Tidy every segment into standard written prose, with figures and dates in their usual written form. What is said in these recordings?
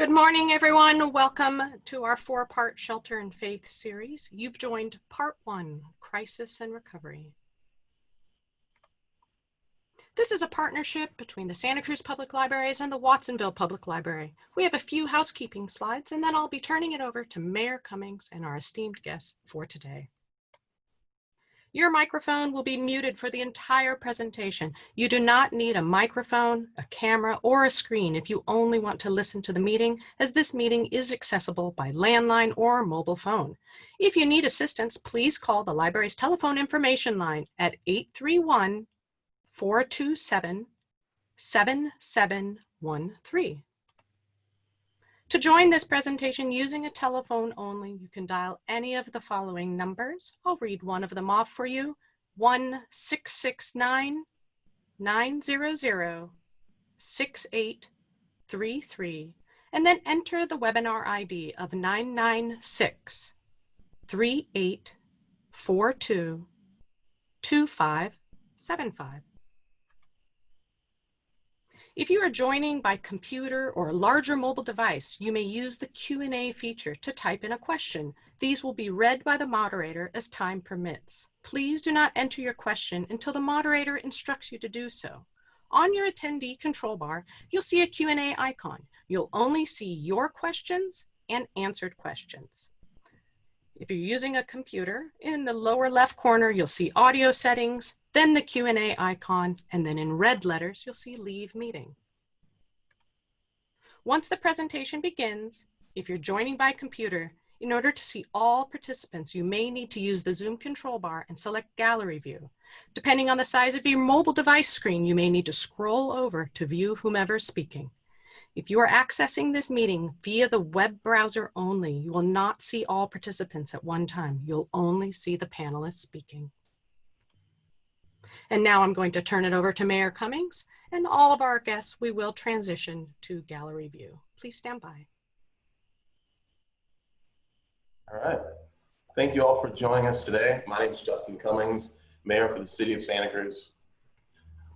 Good morning, everyone. Welcome to our four-part Shelter and Faith series. You've joined Part 1, Crisis and Recovery. This is a partnership between the Santa Cruz Public Libraries and the Watsonville Public Library. We have a few housekeeping slides, and then I'll be turning it over to Mayor Cummings and our esteemed guests for today. Your microphone will be muted for the entire presentation. You do not need a microphone, a camera, or a screen if you only want to listen to the meeting, as this meeting is accessible by landline or mobile phone. If you need assistance, please call the library's telephone information line at 831-427-7713. To join this presentation using a telephone only, you can dial any of the following numbers. I'll read one of them off for you. 1-669-900-6833, and then enter the webinar ID of 996-3842-2575. If you are joining by computer or a larger mobile device, you may use the Q&A feature to type in a question. These will be read by the moderator as time permits. Please do not enter your question until the moderator instructs you to do so. On your attendee control bar, you'll see a Q&A icon. You'll only see your questions and answered questions. If you're using a computer, in the lower left corner, you'll see audio settings, then the Q&A icon, and then in red letters, you'll see Leave Meeting. Once the presentation begins, if you're joining by computer, in order to see all participants, you may need to use the Zoom control bar and select Gallery View. Depending on the size of your mobile device screen, you may need to scroll over to view whomever's speaking. If you are accessing this meeting via the web browser only, you will not see all participants at one time. You'll only see the panelists speaking. And now I'm going to turn it over to Mayor Cummings, and all of our guests, we will transition to Gallery View. Please stand by. All right. Thank you all for joining us today. My name is Justin Cummings, Mayor for the City of Santa Cruz.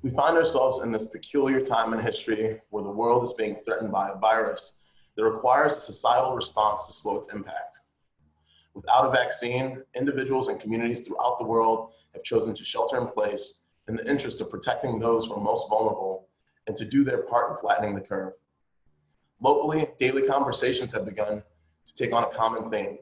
We find ourselves in this peculiar time in history where the world is being threatened by a virus that requires a societal response to slow its impact. Without a vaccine, individuals and communities throughout the world have chosen to shelter in place in the interest of protecting those who are most vulnerable and to do their part in flattening the curve. Locally, daily conversations have begun to take on a common theme.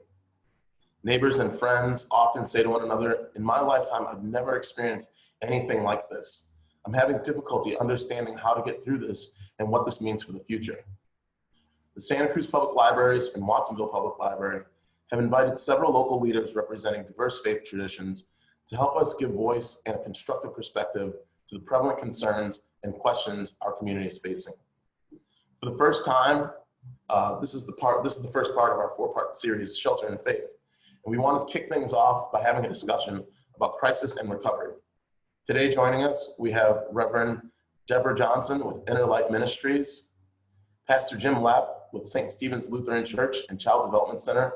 Neighbors and friends often say to one another, "In my lifetime, I've never experienced anything like this. I'm having difficulty understanding how to get through this and what this means for the future." The Santa Cruz Public Libraries and Watsonville Public Library have invited several local leaders representing diverse faith traditions to help us give voice and a constructive perspective to the prevalent concerns and questions our community is facing. For the first time, this is the first part of our four-part series, Shelter and Faith. And we wanted to kick things off by having a discussion about crisis and recovery. Today joining us, we have Reverend Deborah Johnson with Inner Light Ministries, Pastor Jim Lapp with St. Stephen's Lutheran Church and Child Development Center,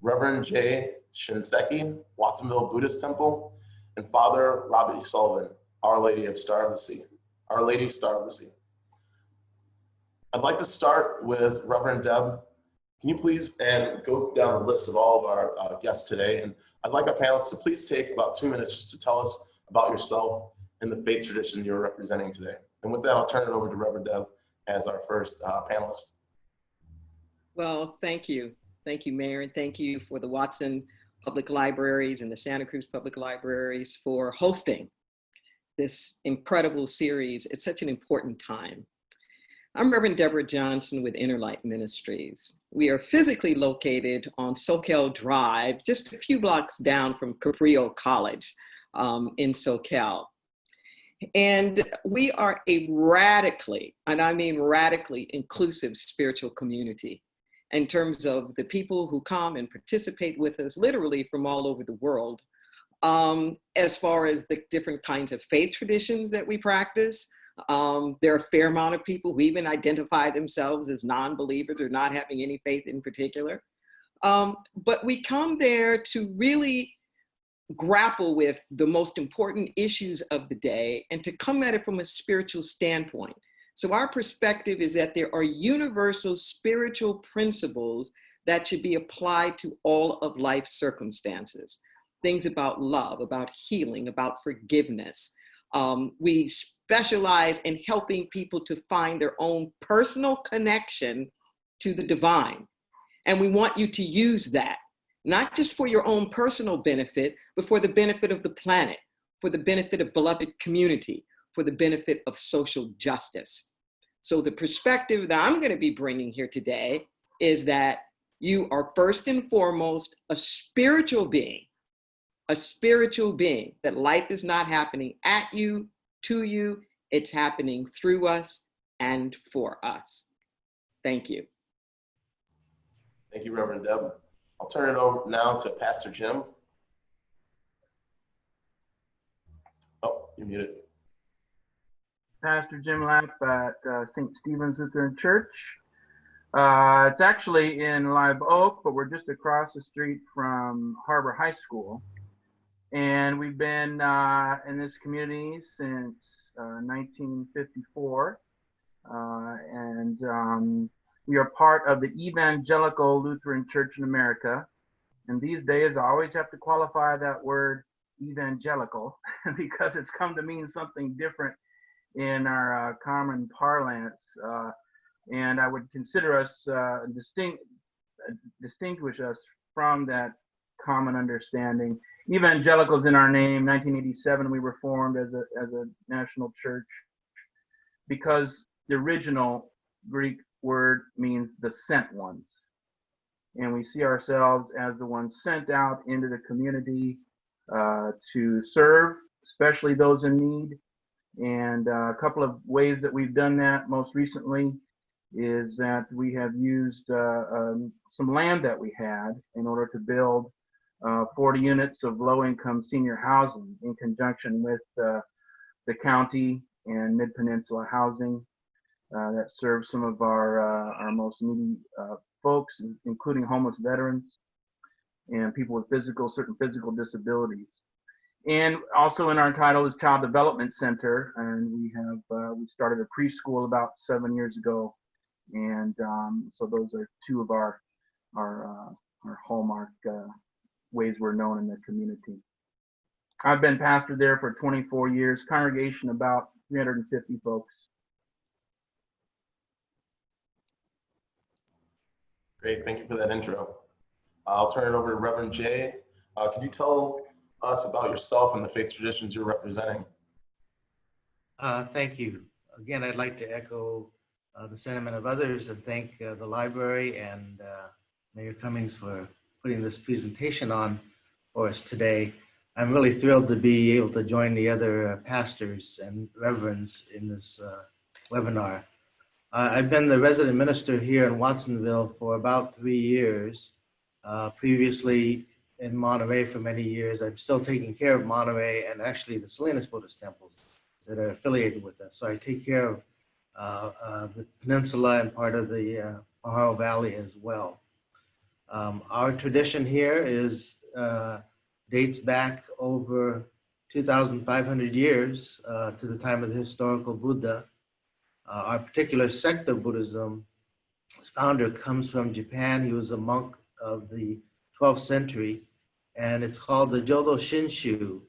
Reverend J. Shinseki, Watsonville Buddhist Temple, and Father Robbie Sullivan, Our Lady Star of the Sea. I'd like to start with Reverend Deb. Can you please go down the list of all of our guests today? And I'd like our panelists to please take about 2 minutes just to tell us about yourself and the faith tradition you're representing today. And with that, I'll turn it over to Reverend Deb as our first panelist. Well, thank you. Thank you, Mayor, and thank you for the Watson Public Libraries and the Santa Cruz Public Libraries for hosting this incredible series at such an important time. I'm Reverend Deborah Johnson with Inner Light Ministries. We are physically located on Soquel Drive, just a few blocks down from Cabrillo College in Soquel. And we are a radically, and I mean radically, inclusive spiritual community in terms of the people who come and participate with us literally from all over the world. As far as the different kinds of faith traditions that we practice, there are a fair amount of people who even identify themselves as non-believers or not having any faith in particular. But we come there to really grapple with the most important issues of the day and to come at it from a spiritual standpoint. So our perspective is that there are universal spiritual principles that should be applied to all of life's circumstances. Things about love, about healing, about forgiveness. We specialize in helping people to find their own personal connection to the divine. And we want you to use that, not just for your own personal benefit, but for the benefit of the planet, for the benefit of beloved community, for the benefit of social justice. So the perspective that I'm going to be bringing here today is that you are first and foremost a spiritual being, that life is not happening at you, to you, it's happening through us and for us. Thank you. Thank you, Reverend Deb. I'll turn it over now to Pastor Jim. Oh, you're muted. Pastor Jim Lapp at St. Stephen's Lutheran Church. It's actually in Live Oak, but we're just across the street from Harbor High School. And we've been in this community since 1954. We are part of the Evangelical Lutheran Church in America. And these days, I always have to qualify that word evangelical because it's come to mean something different in our common parlance. And I would consider us, distinguish us from that common understanding. Evangelicals in our name. 1987, we were formed as a national church because the original Greek word means the sent ones. And we see ourselves as the ones sent out into the community to serve, especially those in need. And a couple of ways that we've done that most recently is that we have used some land that we had in order to build 40 units of low-income senior housing in conjunction with the county and Mid-Peninsula Housing that serves some of our most needy folks, including homeless veterans and people with certain physical disabilities. And also in our Untitled Child Development Center, and we started a preschool about 7 years ago, and so those are two of our hallmark ways we're known in the community. I've been pastor there for 24 years, congregation about 350 folks. Great, thank you for that intro. I'll turn it over to Reverend Jay. Could you tell us about yourself and the faith traditions you're representing? Thank you. Again, I'd like to echo the sentiment of others and thank the library and Mayor Cummings for putting this presentation on for us today. I'm really thrilled to be able to join the other pastors and reverends in this webinar. I've been the resident minister here in Watsonville for about 3 years. Previously in Monterey for many years. I'm still taking care of Monterey and actually the Salinas Buddhist temples that are affiliated with us. So I take care of the peninsula and part of the Pajaro Valley as well. Our tradition here dates back over 2,500 years to the time of the historical Buddha. Our particular sect of Buddhism, its founder comes from Japan. He was a monk of the 12th century, and it's called the Jodo Shinshu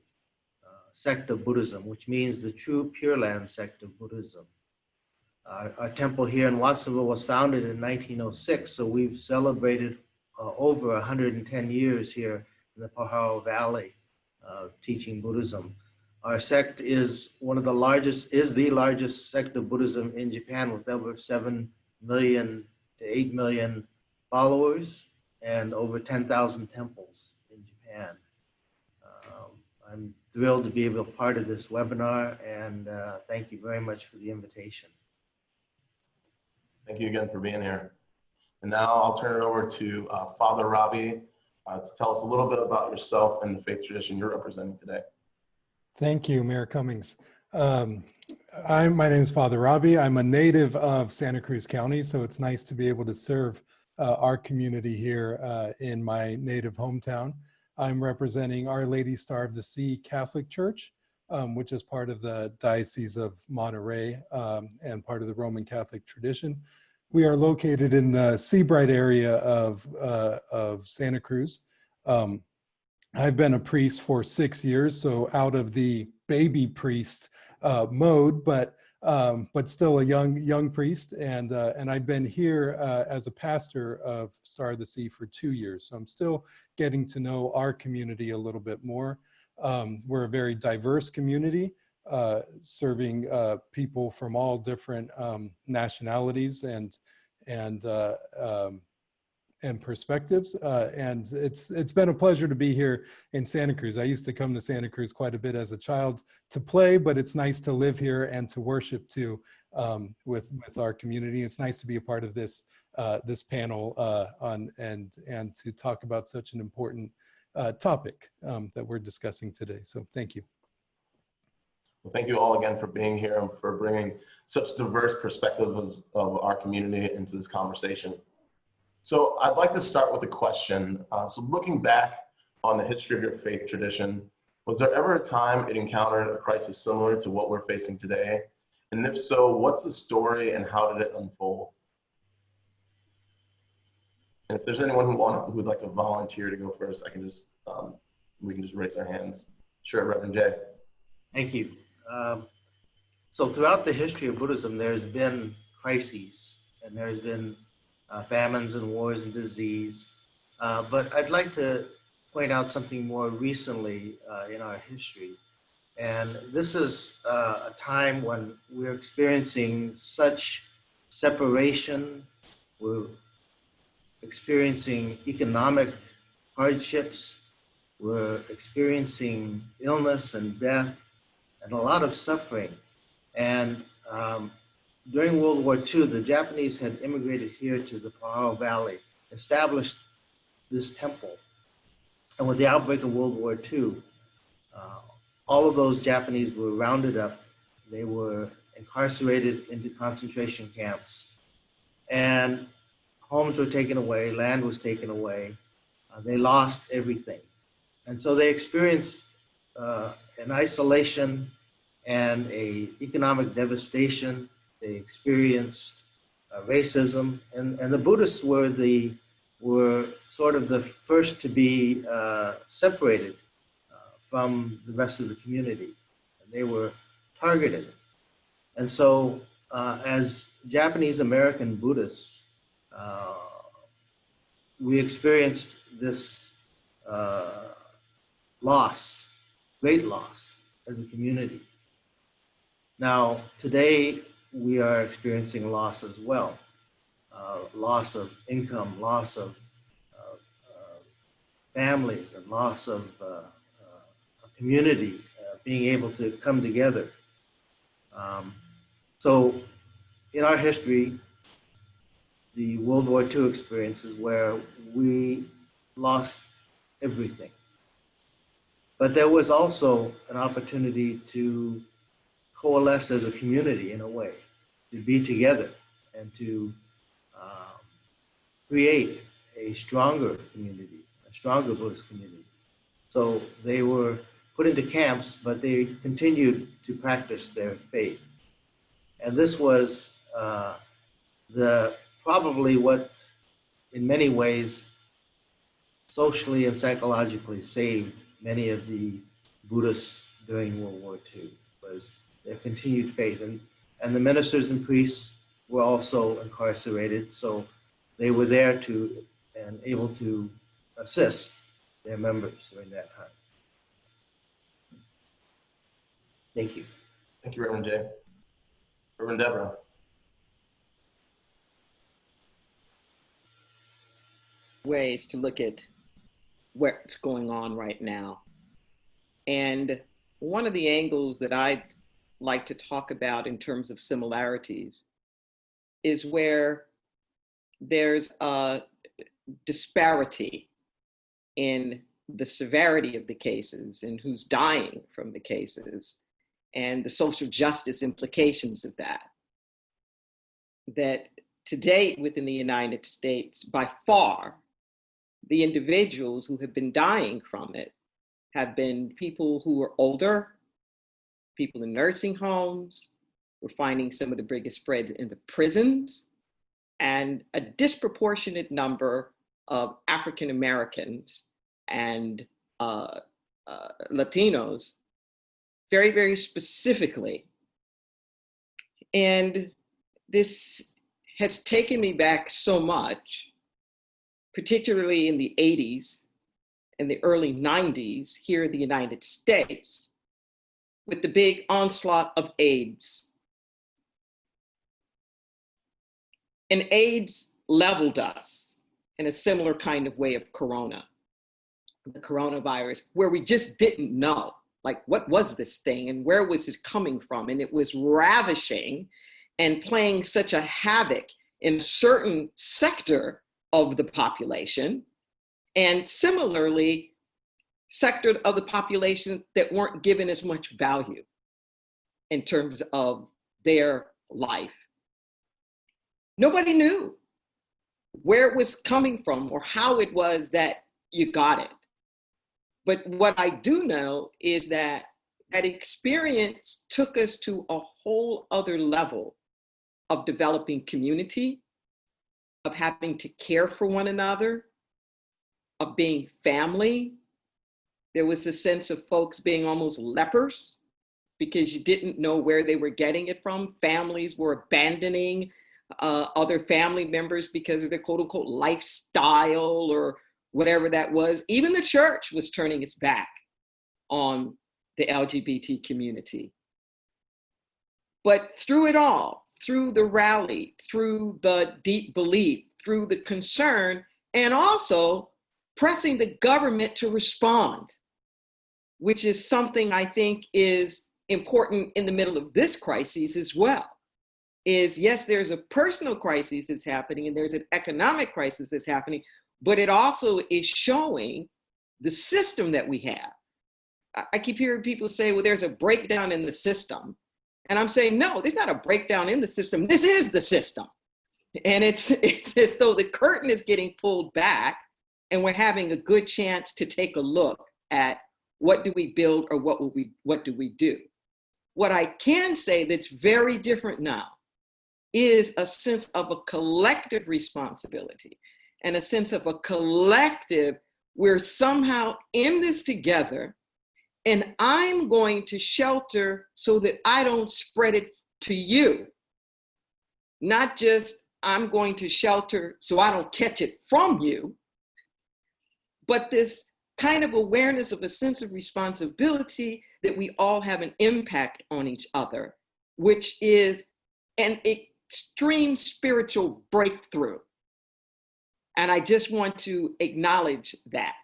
sect of Buddhism, which means the true Pure Land sect of Buddhism. Our temple here in Watsonville was founded in 1906, so we've celebrated over 110 years here in the Pajaro Valley teaching Buddhism. Our sect is the largest sect of Buddhism in Japan with over 7 million to 8 million followers and over 10,000 temples in Japan. I'm thrilled to be able to be part of this webinar, and thank you very much for the invitation. Thank you again for being here. And now I'll turn it over to Father Robbie to tell us a little bit about yourself and the faith tradition you're representing today. Thank you, Mayor Cummings. My name is Father Robbie. I'm a native of Santa Cruz County, so it's nice to be able to serve our community here in my native hometown. I'm representing Our Lady Star of the Sea Catholic Church, which is part of the Diocese of Monterey and part of the Roman Catholic tradition. We are located in the Seabright area of Santa Cruz. I've been a priest for 6 years, so out of the baby priest mode, but still a young priest, and I've been here as a pastor of Star of the Sea for 2 years. So I'm still getting to know our community a little bit more. We're a very diverse community, serving people from all different nationalities and perspectives, and it's been a pleasure to be here in Santa Cruz. I used to come to Santa Cruz quite a bit as a child to play, but it's nice to live here and to worship too with our community. It's nice to be a part of this this panel and to talk about such an important topic that we're discussing today. So thank you. Well, thank you all again for being here and for bringing such diverse perspectives of our community into this conversation. So I'd like to start with a question. So looking back on the history of your faith tradition, was there ever a time it encountered a crisis similar to what we're facing today? And if so, what's the story and how did it unfold? And if there's anyone who would like to volunteer to go first, I can just, we can just raise our hands. Sure, Reverend Jay. Thank you. So throughout the history of Buddhism, there's been crises and there's been famines and wars and disease. But I'd like to point out something more recently in our history. And this is a time when we're experiencing such separation. We're experiencing economic hardships. We're experiencing illness and death and a lot of suffering. And during World War II, the Japanese had immigrated here to the Pajaro Valley, established this temple. And with the outbreak of World War II, all of those Japanese were rounded up. They were incarcerated into concentration camps. And homes were taken away, land was taken away. They lost everything. And so they experienced an isolation and an economic devastation. They experienced racism, and the Buddhists were sort of the first to be separated from the rest of the community. And they were targeted. And so as Japanese American Buddhists, we experienced this loss, great loss as a community. Now, today, we are experiencing loss as well. Loss of income, loss of families, and loss of a community being able to come together. So in our history, the World War II experience is where we lost everything. But there was also an opportunity to coalesce as a community in a way, to be together and to create a stronger community, a stronger Buddhist community. So they were put into camps, but they continued to practice their faith. And this was probably what, in many ways, socially and psychologically saved many of the Buddhists during World War II, was their continued faith. And the ministers and priests were also incarcerated, so they were there to and able to assist their members during that time. Thank you. Thank you, Reverend Jay. Reverend Deborah. Ways to look at what's going on right now. And one of the angles that I'd like to talk about in terms of similarities is where there's a disparity in the severity of the cases and who's dying from the cases and the social justice implications of that. That to date within the United States, by far, the individuals who have been dying from it have been people who are older, people in nursing homes. We're finding some of the biggest spreads in the prisons, and a disproportionate number of African Americans and Latinos, very, very specifically. And this has taken me back so much, particularly in the 80s and the early 90s here in the United States, with the big onslaught of AIDS. And AIDS leveled us in a similar kind of way of Corona, the coronavirus, where we just didn't know, like, what was this thing and where was it coming from? And it was ravishing and playing such a havoc in a certain sector of the population, and similarly, sectors of the population that weren't given as much value in terms of their life. Nobody knew where it was coming from or how it was that you got it. But what I do know is that that experience took us to a whole other level of developing community, of having to care for one another, of being family. There was a sense of folks being almost lepers because you didn't know where they were getting it from. Families were abandoning other family members because of their quote unquote lifestyle or whatever that was. Even the church was turning its back on the LGBT community. But through it all, through the rally, through the deep belief, through the concern, and also pressing the government to respond, which is something I think is important in the middle of this crisis as well, is yes, there's a personal crisis that's happening and there's an economic crisis that's happening, but it also is showing the system that we have. I keep hearing people say, well, there's a breakdown in the system. And I'm saying, no, there's not a breakdown in the system. This is the system. And it's as though the curtain is getting pulled back and we're having a good chance to take a look at what do we build or what do we do? What I can say that's very different now is a sense of a collective responsibility and a sense of a collective, we're somehow in this together, and I'm going to shelter so that I don't spread it to you. Not just I'm going to shelter so I don't catch it from you, but this kind of awareness of a sense of responsibility that we all have an impact on each other, which is an extreme spiritual breakthrough. And I just want to acknowledge that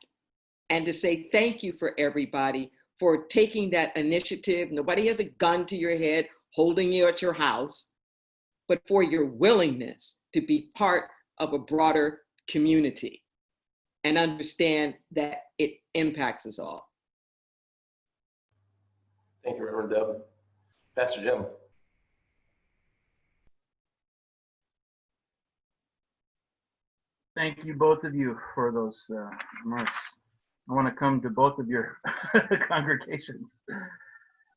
and to say thank you for everybody for taking that initiative. Nobody has a gun to your head holding you at your house, but for your willingness to be part of a broader community and understand that it impacts us all. Thank you, Reverend Deb. Pastor Jim. Thank you, both of you, for those remarks. I want to come to both of your congregations.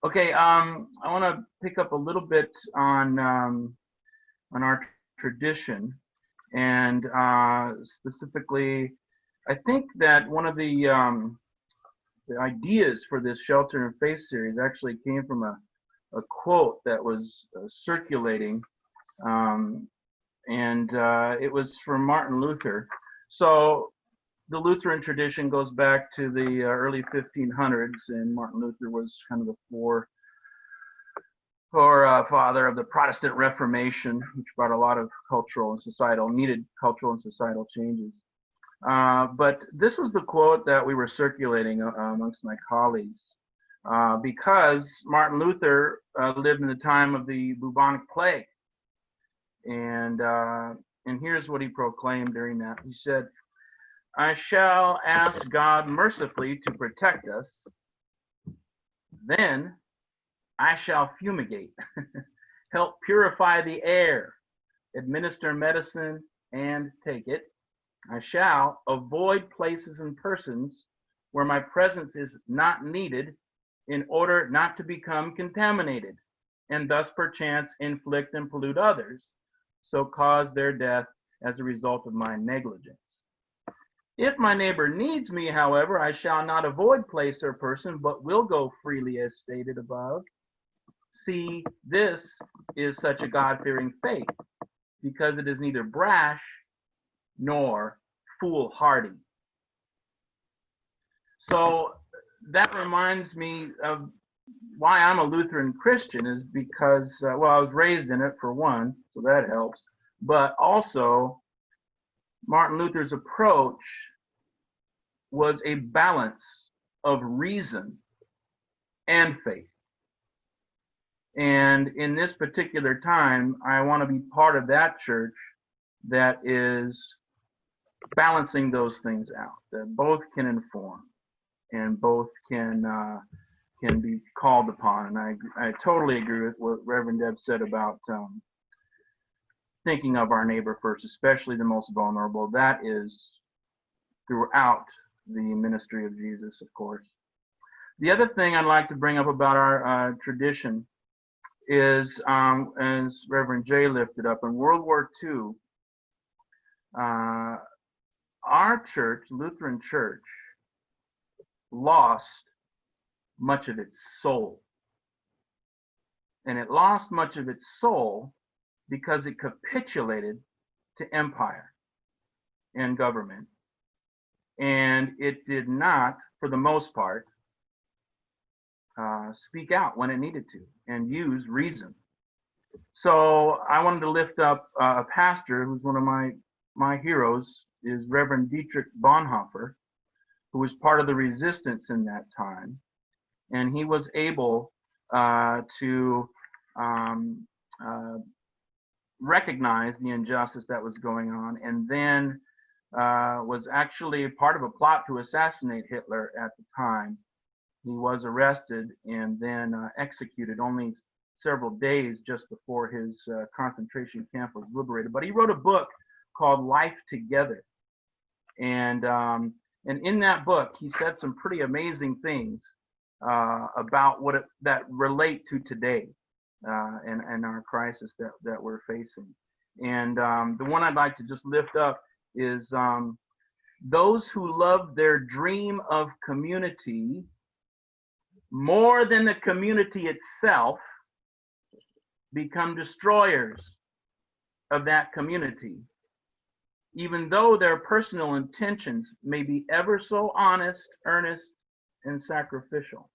Okay, I want to pick up a little bit on our tradition, and specifically, I think that one of the ideas for this Shelter in Faith series actually came from a quote that was circulating, and it was from Martin Luther. So the Lutheran tradition goes back to the early 1500s, and Martin Luther was kind of the father of the Protestant Reformation, which brought a lot of needed cultural and societal changes. But this was the quote that we were circulating amongst my colleagues, because Martin Luther lived in the time of the bubonic plague. And here's what he proclaimed during that. He said, "I shall ask God mercifully to protect us, then I shall fumigate, help purify the air, administer medicine and take it. I shall avoid places and persons where my presence is not needed in order not to become contaminated, and thus perchance inflict and pollute others, so cause their death as a result of my negligence. If my neighbor needs me, however, I shall not avoid place or person, but will go freely as stated above. See, this is such a God-fearing faith, because it is neither brash nor foolhardy. So that reminds me of why I'm a Lutheran Christian, is because, well, I was raised in it for one, so that helps. But also, Martin Luther's approach was a balance of reason and faith. And in this particular time, I want to be part of that church that is balancing those things out, that both can inform and both can be called upon. And I totally agree with what Reverend Deb said about thinking of our neighbor first, especially the most vulnerable. That is throughout the ministry of Jesus, of course. The other thing I'd like to bring up about our tradition is, as Reverend Jay lifted up, in World War II, our church, Lutheran Church, lost much of its soul. And it lost much of its soul because it capitulated to empire and government. And it did not, for the most part, speak out when it needed to and use reason. So I wanted to lift up a pastor who's one of my heroes, is Reverend Dietrich Bonhoeffer, who was part of the resistance in that time. And he was able to recognize the injustice that was going on, and then was actually part of a plot to assassinate Hitler at the time. He was arrested and then executed only several days just before his concentration camp was liberated. But he wrote a book called Life Together. And in that book, he said some pretty amazing things about that relate to today and our crisis that we're facing. And the one I'd like to just lift up is those who love their dream of community more than the community itself become destroyers of that community, even though their personal intentions may be ever so honest, earnest, and sacrificial.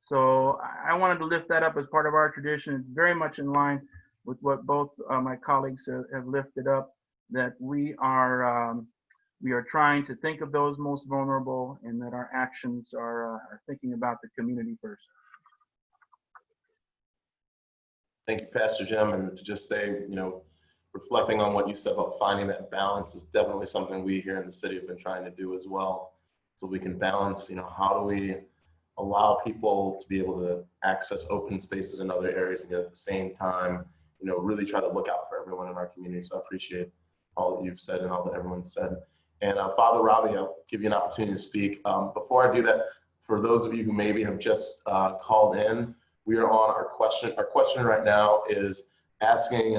So I wanted to lift that up as part of our tradition. It's very much in line with what both my colleagues have lifted up, that we are trying to think of those most vulnerable, and that our actions are thinking about the community first. Thank you, Pastor Jim. And to just say, reflecting on what you said about finding that balance is definitely something we here in the city have been trying to do as well. So we can balance, how do we allow people to be able to access open spaces in other areas, and at the same time, really try to look out for everyone in our community. So I appreciate all that you've said and all that everyone's said. And Father Robbie, I'll give you an opportunity to speak. Before I do that, for those of you who maybe have just called in, we are on our question. Our question right now is asking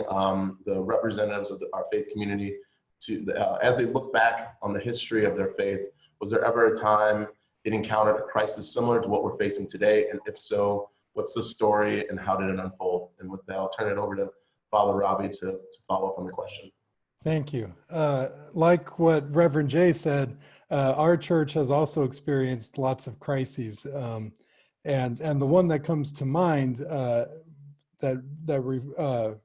the representatives of our faith community to, as they look back on the history of their faith, was there ever a time it encountered a crisis similar to what we're facing today? And if so, what's the story and how did it unfold? And with that, I'll turn it over to Father Robbie to follow up on the question. Thank you. Like what Reverend Jay said, our church has also experienced lots of crises. And the one that comes to mind that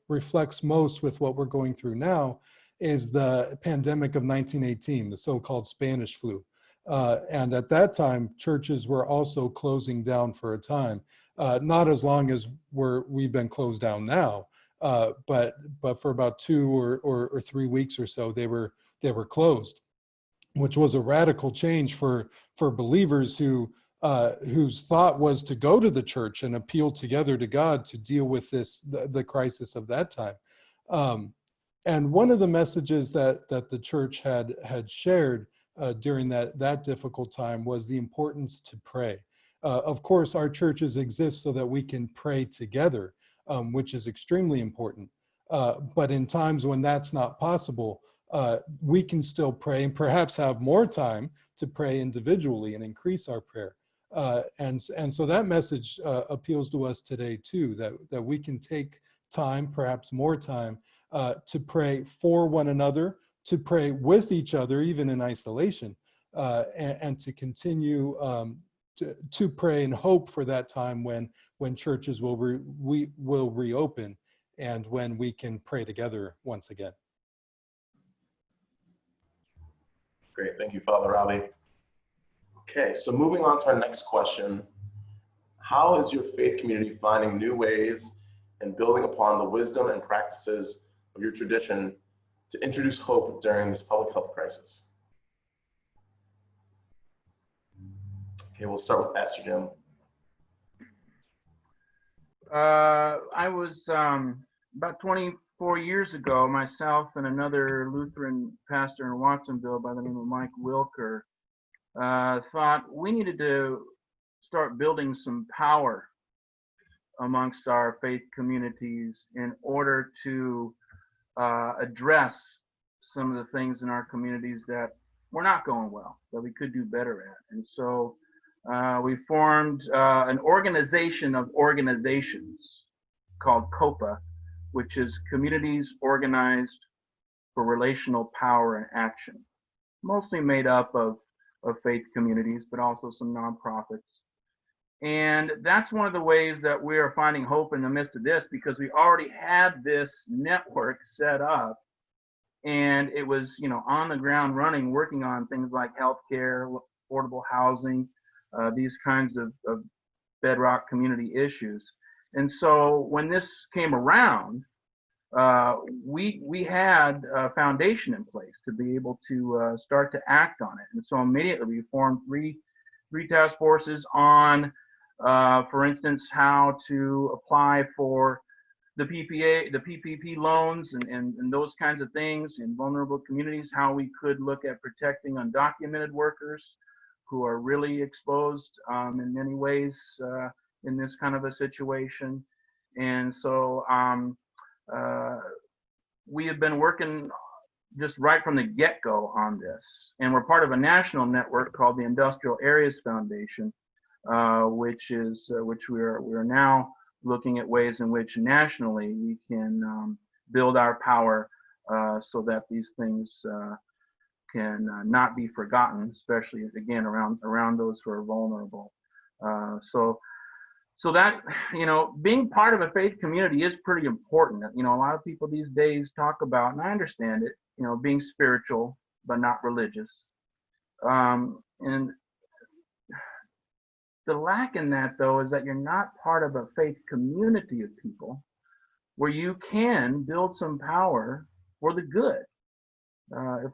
reflects most with what we're going through now is the pandemic of 1918, the so-called Spanish flu. And at that time, churches were also closing down for a time, not as long as we've been closed down now, but for about 2 or 3 weeks or so, they were closed, which was a radical change for believers whose thought was to go to the church and appeal together to God to deal with the crisis of that time. And one of the messages that the church had shared during that difficult time was the importance to pray. Of course, our churches exist so that we can pray together, which is extremely important. But in times when that's not possible, we can still pray and perhaps have more time to pray individually and increase our prayer. And so that message appeals to us today too, that we can take time, perhaps more time, to pray for one another, to pray with each other, even in isolation, and to continue to pray and hope for that time when churches will reopen and when we can pray together once again. Great, thank you, Father Robbie. Okay, so moving on to our next question. How is your faith community finding new ways and building upon the wisdom and practices of your tradition to introduce hope during this public health crisis? Okay, we'll start with Pastor Jim. I was about 24 years ago, myself and another Lutheran pastor in Watsonville by the name of Mike Wilker thought we needed to start building some power amongst our faith communities in order to address some of the things in our communities that were not going well, that we could do better at. And so we formed an organization of organizations called COPA, which is Communities Organized for Relational Power and Action, mostly made up of faith communities, but also some nonprofits. And that's one of the ways that we are finding hope in the midst of this, because we already had this network set up, and it was, on the ground running, working on things like healthcare, affordable housing, these kinds of bedrock community issues. And so when this came around, we had a foundation in place to be able to start to act on it. And so immediately we formed three task forces on, for instance, how to apply for the PPP loans and those kinds of things in vulnerable communities, how we could look at protecting undocumented workers who are really exposed in many ways in this kind of a situation. And so we have been working just right from the get-go on this. And we're part of a national network called the Industrial Areas Foundation, which we are now looking at ways in which nationally we can build our power so that these things can not be forgotten, especially again around those who are vulnerable. So that, being part of a faith community is pretty important. A lot of people these days talk about, and I understand it, being spiritual but not religious. And the lack in that, though, is that you're not part of a faith community of people where you can build some power for the good.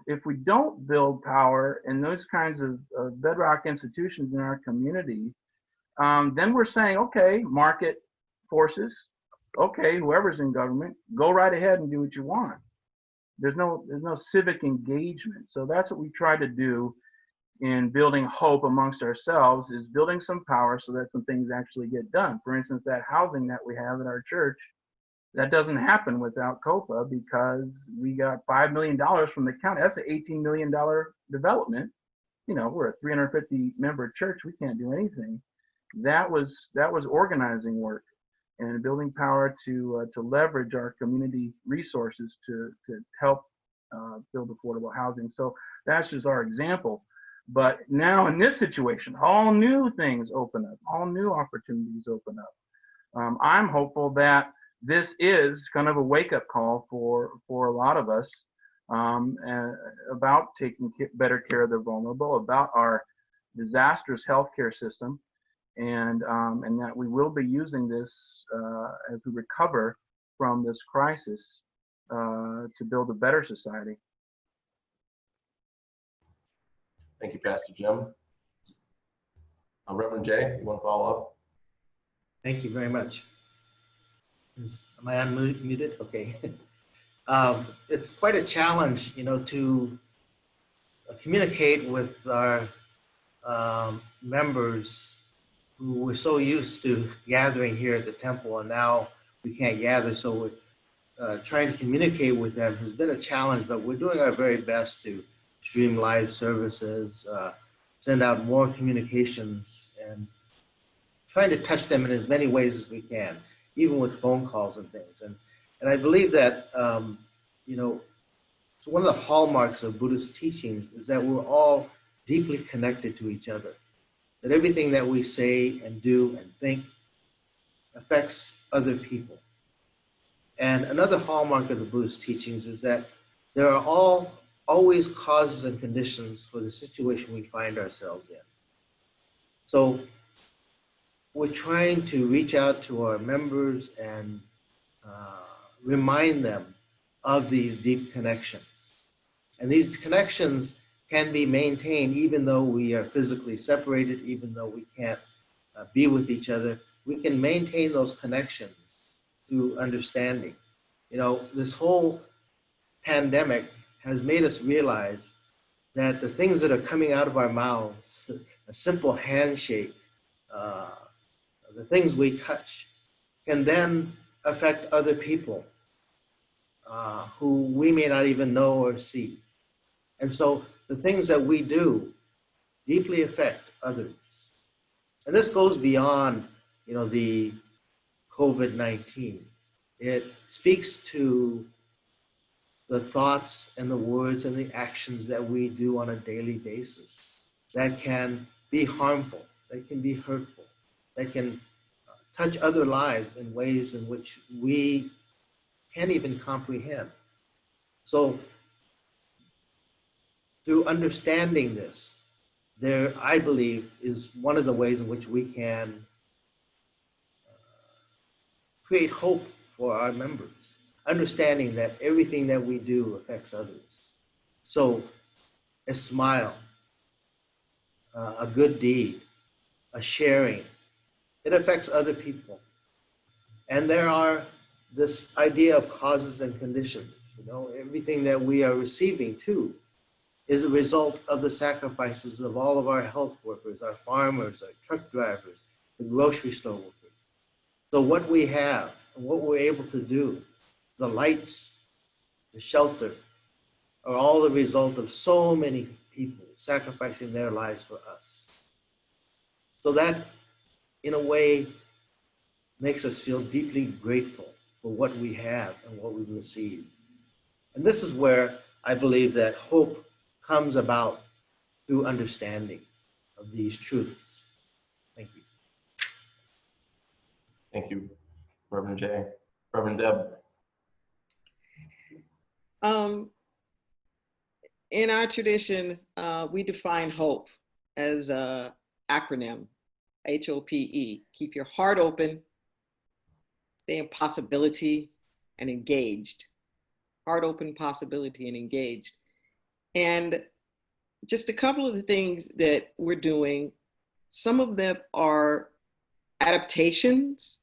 If we don't build power in those kinds of bedrock institutions in our community, then we're saying, okay, market forces, okay, whoever's in government, go right ahead and do what you want. There's no civic engagement. So that's what we try to do in building hope amongst ourselves, is building some power so that some things actually get done. For instance, that housing that we have at our church, that doesn't happen without COPA, because we got $5 million from the county. That's an $18 million development. We're a 350 member church. We can't do anything. That was organizing work and building power to leverage our community resources to help build affordable housing. So that's just our example. But now in this situation, all new things open up, all new opportunities open up. I'm hopeful that this is kind of a wake-up call for a lot of us about taking better care of the vulnerable, about our disastrous healthcare system, and that we will be using this as we recover from this crisis to build a better society. Thank you, Pastor Jim. Reverend Jay, you want to follow up? Thank you very much. Am I unmuted? Okay. It's quite a challenge, to communicate with our members who we're so used to gathering here at the temple, and now we can't gather. So we're trying to communicate with them has been a challenge, but we're doing our very best to stream live services, send out more communications, and trying to touch them in as many ways as we can, even with phone calls and things. And I believe that, you know, so one of the hallmarks of Buddhist teachings is that we're all deeply connected to each other, that everything that we say and do and think affects other people. And another hallmark of the Buddhist teachings is that there are always causes and conditions for the situation we find ourselves in. So we're trying to reach out to our members and remind them of these deep connections. And these connections can be maintained even though we are physically separated, even though we can't be with each other. We can maintain those connections through understanding. You know, this whole pandemic has made us realize that the things that are coming out of our mouths, a simple handshake, the things we touch, can then affect other people who we may not even know or see. And so the things that we do deeply affect others. And this goes beyond, you know, the COVID-19. It speaks to the thoughts and the words and the actions that we do on a daily basis that can be harmful, that can be hurtful, that can touch other lives in ways in which we can't even comprehend. So through understanding this, there, I believe, is one of the ways in which we can create hope for our members, understanding that everything that we do affects others. So a smile, a good deed, a sharing, it affects other people. And there are this idea of causes and conditions. You know, everything that we are receiving too is a result of the sacrifices of all of our health workers, our farmers, our truck drivers, the grocery store workers. So what we have and what we're able to do, the lights, the shelter, are all the result of so many people sacrificing their lives for us. So that, in a way, makes us feel deeply grateful for what we have and what we've received. And this is where I believe that hope comes about through understanding of these truths. Thank you. Thank you, Reverend Jay. Reverend Deb. In our tradition, we define hope as an acronym, HOPE. Keep your heart open, stay in possibility, and engaged. Heart open, possibility, and engaged. And just a couple of the things that we're doing, some of them are adaptations,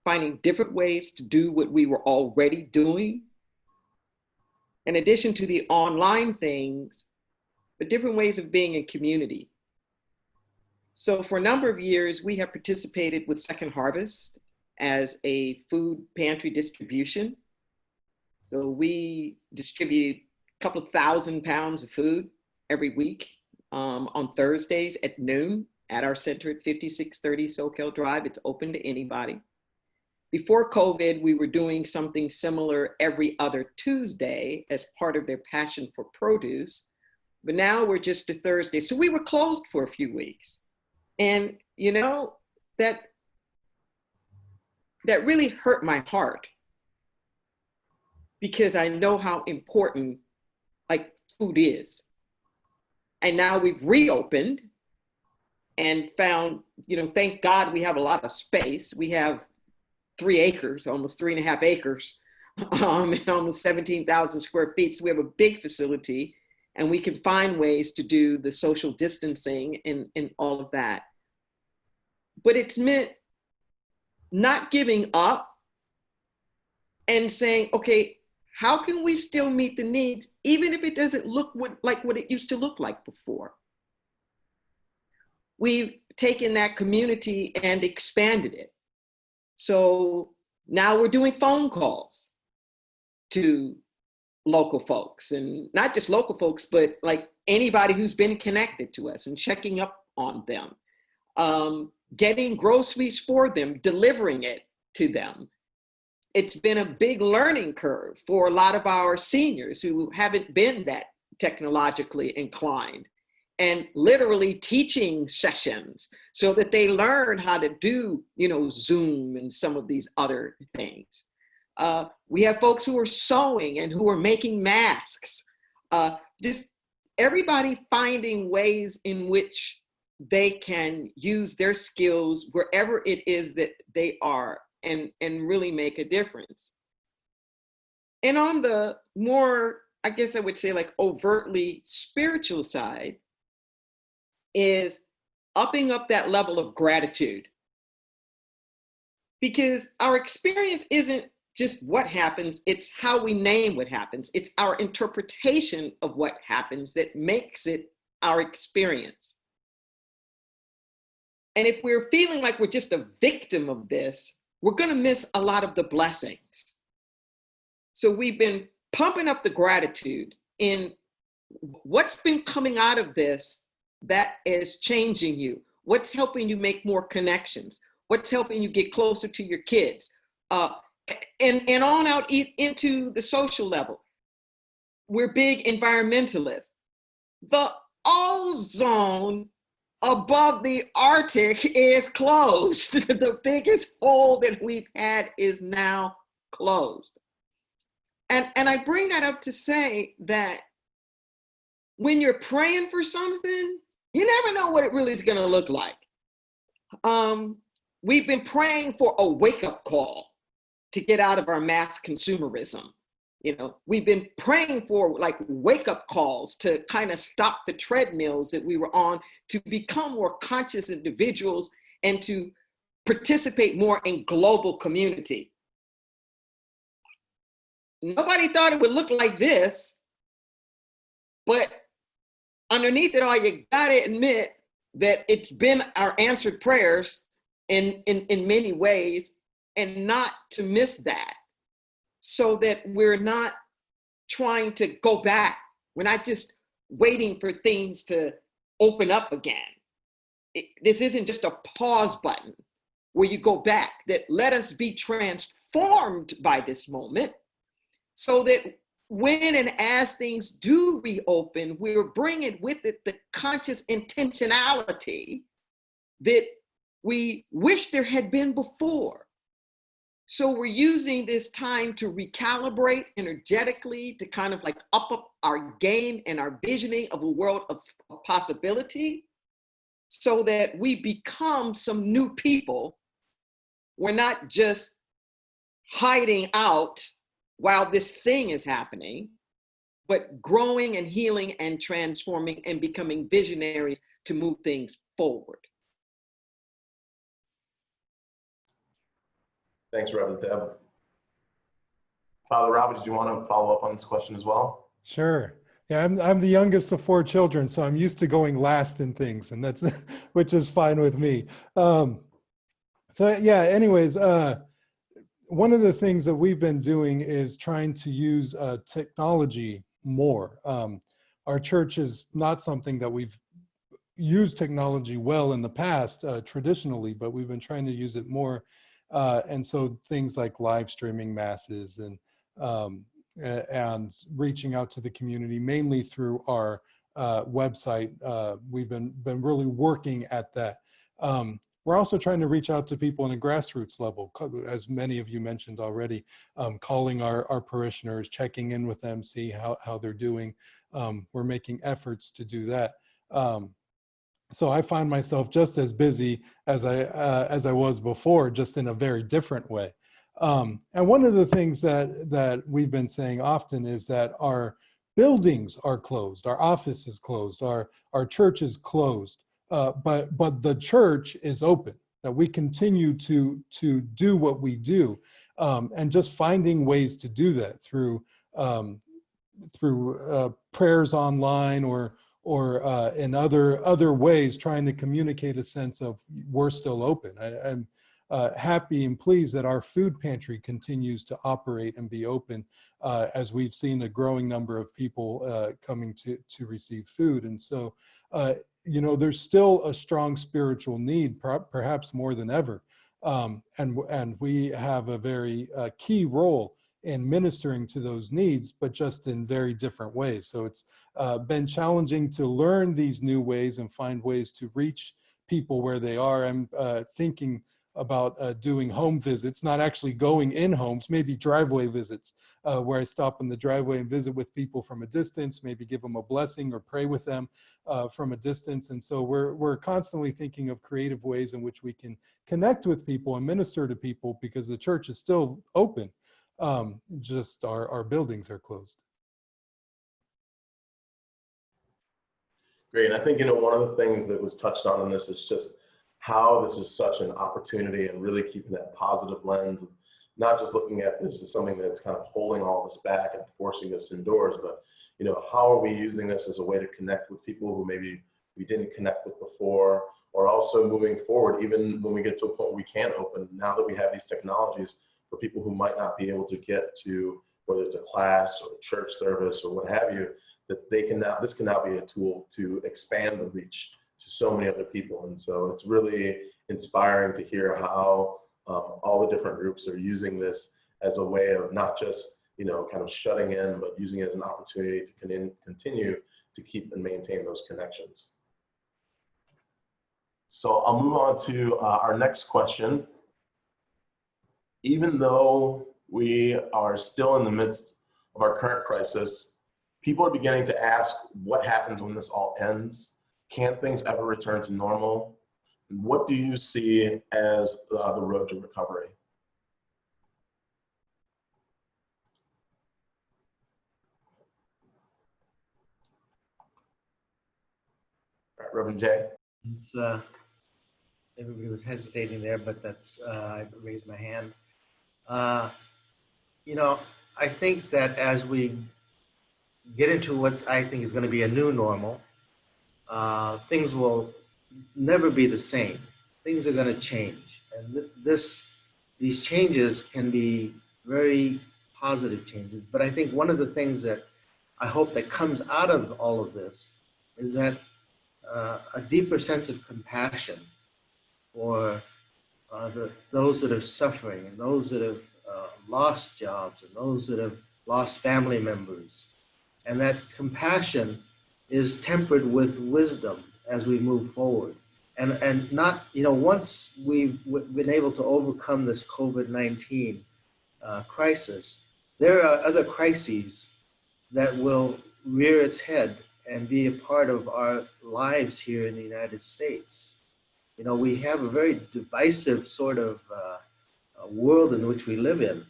finding different ways to do what we were already doing. In addition to the online things, but different ways of being in community. So for a number of years, we have participated with Second Harvest as a food pantry distribution. So we distribute a couple of 1,000 pounds of food every week on Thursdays at noon at our center at 5630 Soquel Drive. It's open to anybody. Before COVID, we were doing something similar every other Tuesday as part of their passion for produce, but now we're just a Thursday. So we were closed for a few weeks. And you know, that really hurt my heart because I know how important like food is. And now we've reopened and found, you know, thank God we have a lot of space. We have 3 acres, almost 3.5 acres, and almost 17,000 square feet. So we have a big facility and we can find ways to do the social distancing and all of that. But it's meant not giving up and saying, okay, how can we still meet the needs, even if it doesn't look like what it used to look like before? We've taken that community and expanded it. So now we're doing phone calls to local folks, and not just local folks, but like anybody who's been connected to us, and checking up on them, getting groceries for them, delivering it to them. It's been a big learning curve for a lot of our seniors who haven't been that technologically inclined, and literally teaching sessions so that they learn how to do, Zoom and some of these other things. We have folks who are sewing and who are making masks. Just everybody finding ways in which they can use their skills wherever it is that they are, and really make a difference. And on the more, I guess I would say, like overtly spiritual side, is upping up that level of gratitude. Because our experience isn't just what happens, it's how we name what happens. It's our interpretation of what happens that makes it our experience. And if we're feeling like we're just a victim of this, we're gonna miss a lot of the blessings. So we've been pumping up the gratitude in what's been coming out of this that is changing you, what's helping you make more connections, what's helping you get closer to your kids, and on out into the social level. We're big environmentalists. The ozone above the Arctic is closed. The biggest hole that we've had is now closed. And I bring that up to say that when you're praying for something, you never know what it really is going to look like. We've been praying for a wake-up call to get out of our mass consumerism. We've been praying for like wake-up calls to kind of stop the treadmills that we were on, to become more conscious individuals and to participate more in global community. Nobody thought it would look like this, but underneath it all, you gotta admit that it's been our answered prayers in many ways, and not to miss that, so that we're not trying to go back. We're not just waiting for things to open up again. This isn't just a pause button where you go back, that let us be transformed by this moment, so that when and as things do reopen, we're bringing with it the conscious intentionality that we wish there had been before. So we're using this time to recalibrate energetically, to kind of like up our game and our visioning of a world of possibility, so that we become some new people. We're not just hiding out while this thing is happening, but growing and healing and transforming and becoming visionaries to move things forward. Thanks, Reverend Deb. Father Robbie, did you want to follow up on this question as well? Sure. Yeah, I'm the youngest of 4 children, so I'm used to going last in things, and that's which is fine with me. So yeah, anyways, one of the things that we've been doing is trying to use technology more. Our church is not something that we've used technology well in the past traditionally, but we've been trying to use it more. And so things like live streaming masses and reaching out to the community, mainly through our website. We've been really working at that. We're also trying to reach out to people on a grassroots level, as many of you mentioned already, calling our parishioners, checking in with them, see how they're doing. We're making efforts to do that. So I find myself just as busy as I was before, just in a very different way. And one of the things that we've been saying often is that our buildings are closed, our office is closed, our church is closed, but the church is open. That we continue to do what we do, and just finding ways to do that through prayers online or or in other ways, trying to communicate a sense of we're still open. I'm happy and pleased that our food pantry continues to operate and be open, as we've seen a growing number of people coming to receive food. And so, you know, there's still a strong spiritual need, perhaps more than ever. And we have a very key role in ministering to those needs, but just in very different ways. So it's been challenging to learn these new ways and find ways to reach people where they are. I'm thinking about doing home visits, not actually going in homes, maybe driveway visits, where I stop in the driveway and visit with people from a distance, maybe give them a blessing or pray with them from a distance. And so we're constantly thinking of creative ways in which we can connect with people and minister to people, because the church is still open. Just our buildings are closed. Great. And I think, you know, one of the things that was touched on in this is just how this is such an opportunity, and really keeping that positive lens of not just looking at this as something that's kind of holding all this back and forcing us indoors, but, you know, how are we using this as a way to connect with people who maybe we didn't connect with before, or also moving forward, even when we get to a point where we can open, now that we have these technologies, for people who might not be able to get to, whether it's a class or a church service or what have you, that they can now, this can now be a tool to expand the reach to so many other people. And so it's really inspiring to hear how all the different groups are using this as a way of not just, you know, kind of shutting in, but using it as an opportunity to continue to keep and maintain those connections. So I'll move on to our next question. Even though we are still in the midst of our current crisis, people are beginning to ask what happens when this all ends. Can things ever return to normal? And what do you see as the road to recovery? All right, Reverend Jay. It's, everybody was hesitating there, but that's, I raised my hand. You know, I think that as we get into what I think is going to be a new normal, things will never be the same. Things are going to change. And these changes can be very positive changes. But I think one of the things that I hope that comes out of all of this is that a deeper sense of compassion for those that are suffering, and those that have lost jobs, and those that have lost family members. And that compassion is tempered with wisdom as we move forward. And not, you know, once we've been able to overcome this COVID-19 crisis, there are other crises that will rear its head and be a part of our lives here in the United States. You know, we have a very divisive sort of world in which we live in.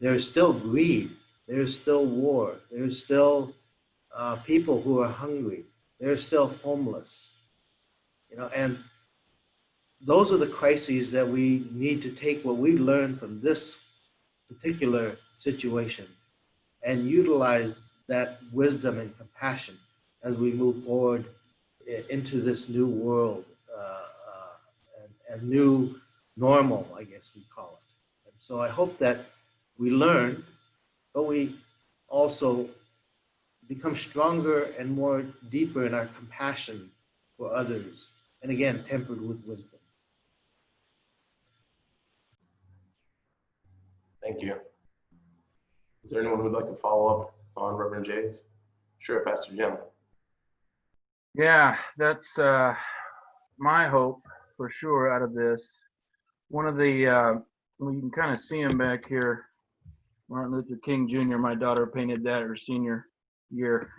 There's still greed, there's still war, there's still people who are hungry, there's still homeless. You know, and those are the crises that we need to take what we learned from this particular situation and utilize that wisdom and compassion as we move forward into this new world and new normal, I guess we call it. And so I hope that we learn, but we also become stronger and more deeper in our compassion for others. And again, tempered with wisdom. Thank you. Is there anyone who'd like to follow up on Reverend Jay's? Sure, Pastor Jim. Yeah, that's my hope for sure out of this. One of the, well, you can kind of see him back here, Martin Luther King Jr., my daughter painted that her senior year,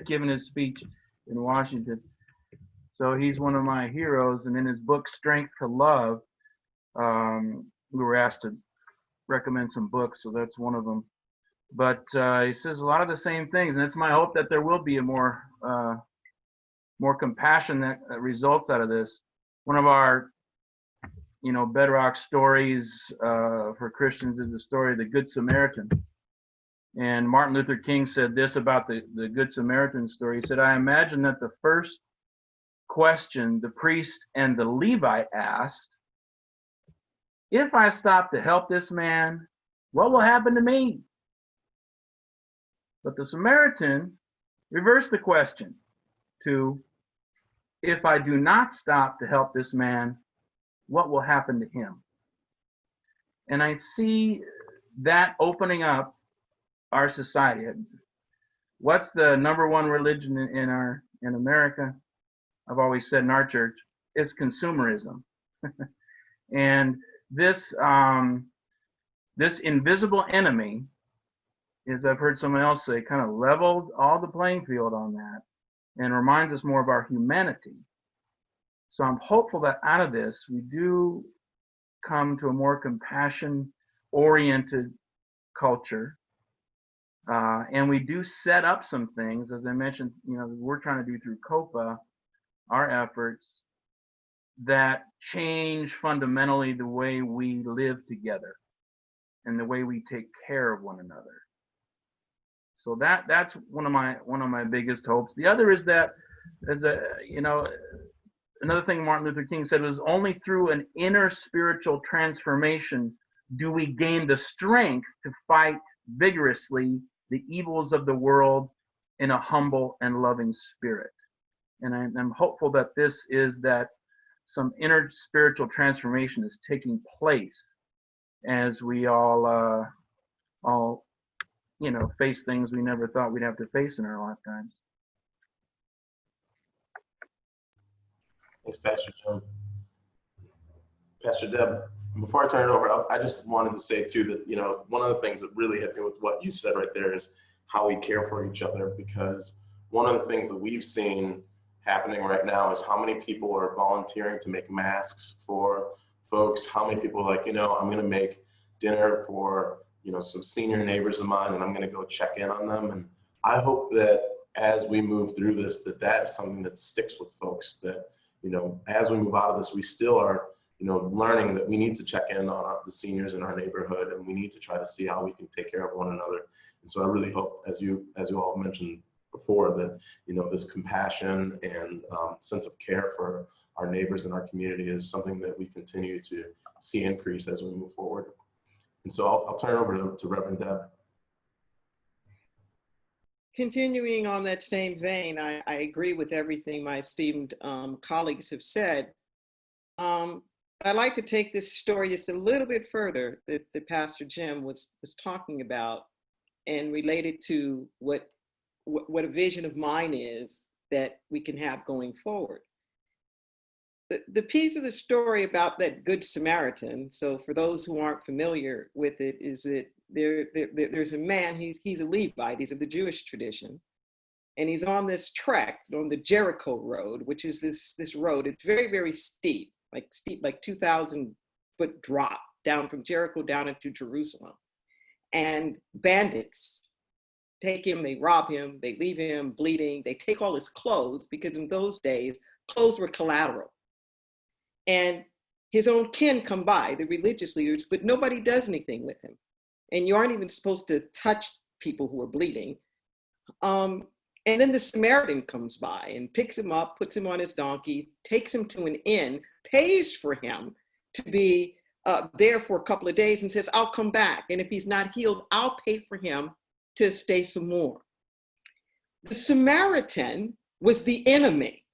giving his speech in Washington. So he's one of my heroes. And in his book, Strength to Love, we were asked to recommend some books, so that's one of them. But he says a lot of the same things, and it's my hope that there will be a more compassion that results out of this. One of our, you know, bedrock stories for Christians is the story of the Good Samaritan. And Martin Luther King said this about the Good Samaritan story. He said, I imagine that the first question the priest and the Levite asked, if I stop to help this man, what will happen to me? But the Samaritan reversed the question to, if I do not stop to help this man, what will happen to him? And I see that opening up our society. What's the number one religion in America? I've always said in our church, it's consumerism. And this invisible enemy, as I've heard someone else say, kind of leveled all the playing field on that and reminds us more of our humanity. So I'm hopeful that out of this, we do come to a more compassion-oriented culture. And we do set up some things, as I mentioned, we're trying to do through COPA, our efforts that change fundamentally the way we live together and the way we take care of one another. So that's one of my biggest hopes. The other is that, another thing Martin Luther King said was, only through an inner spiritual transformation do we gain the strength to fight vigorously the evils of the world in a humble and loving spirit. And I'm hopeful that this is that some inner spiritual transformation is taking place as we all face things we never thought we'd have to face in our lifetimes. Thanks, Pastor Jim. Pastor Deb, before I turn it over, I just wanted to say too that, one of the things that really hit me with what you said right there is how we care for each other, because one of the things that we've seen happening right now is how many people are volunteering to make masks for folks, how many people are like, I'm going to make dinner for, some senior neighbors of mine, and I'm going to go check in on them. And I hope that as we move through this, that's something that sticks with folks, that, as we move out of this, we still are, learning that we need to check in on the seniors in our neighborhood, and we need to try to see how we can take care of one another. And so I really hope, as you all mentioned before, that, this compassion and sense of care for our neighbors in our community is something that we continue to see increase as we move forward. And so I'll turn it over to Reverend Deb. Continuing on that same vein, I agree with everything my esteemed colleagues have said. I'd like to take this story just a little bit further that Pastor Jim was talking about, and related to what a vision of mine is that we can have going forward. The piece of the story about that Good Samaritan, so for those who aren't familiar with it, is that there's a man, he's a Levite, he's of the Jewish tradition, and he's on this trek on the Jericho road, which is this road. It's very, very steep, like 2,000 foot drop down from Jericho down into Jerusalem. And bandits take him, they rob him, they leave him bleeding, they take all his clothes, because in those days, clothes were collateral. And his own kin come by, the religious leaders, but nobody does anything with him. And you aren't even supposed to touch people who are bleeding. And then the Samaritan comes by and picks him up, puts him on his donkey, takes him to an inn, pays for him to be there for a couple of days, and says, I'll come back. And if he's not healed, I'll pay for him to stay some more. The Samaritan was the enemy.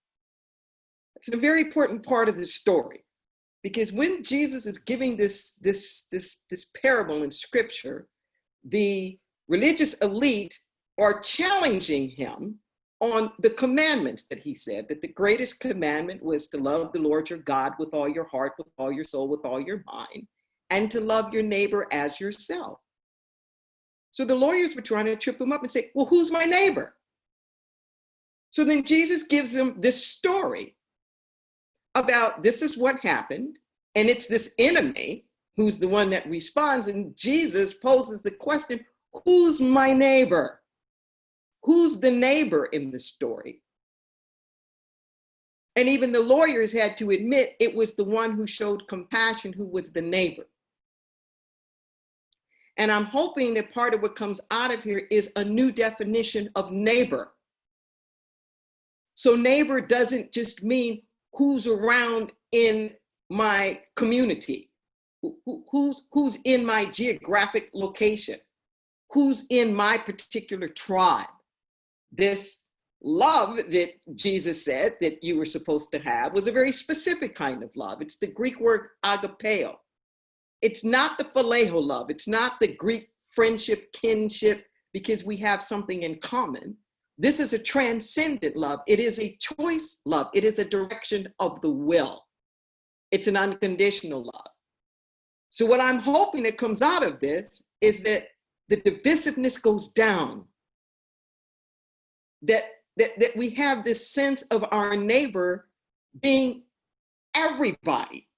It's a very important part of this story, because when Jesus is giving this parable in scripture, the religious elite are challenging him on the commandments that he said, that the greatest commandment was to love the Lord your God with all your heart, with all your soul, with all your mind, and to love your neighbor as yourself. So the lawyers were trying to trip him up and say, well, who's my neighbor? So then Jesus gives them this story about, this is what happened, and it's this enemy who's the one that responds, and Jesus poses the question, who's my neighbor? Who's the neighbor in the story? And even the lawyers had to admit it was the one who showed compassion who was the neighbor. And I'm hoping that part of what comes out of here is a new definition of neighbor. So neighbor doesn't just mean who's around in my community, who's in my geographic location, who's in my particular tribe. This love that Jesus said that you were supposed to have was a very specific kind of love. It's the Greek word agapeo. It's not the Vallejo love. It's not the Greek friendship, kinship, because we have something in common. This is a transcendent love. It is a choice love. It is a direction of the will. It's an unconditional love. So what I'm hoping that comes out of this is that the divisiveness goes down. That we have this sense of our neighbor being everybody.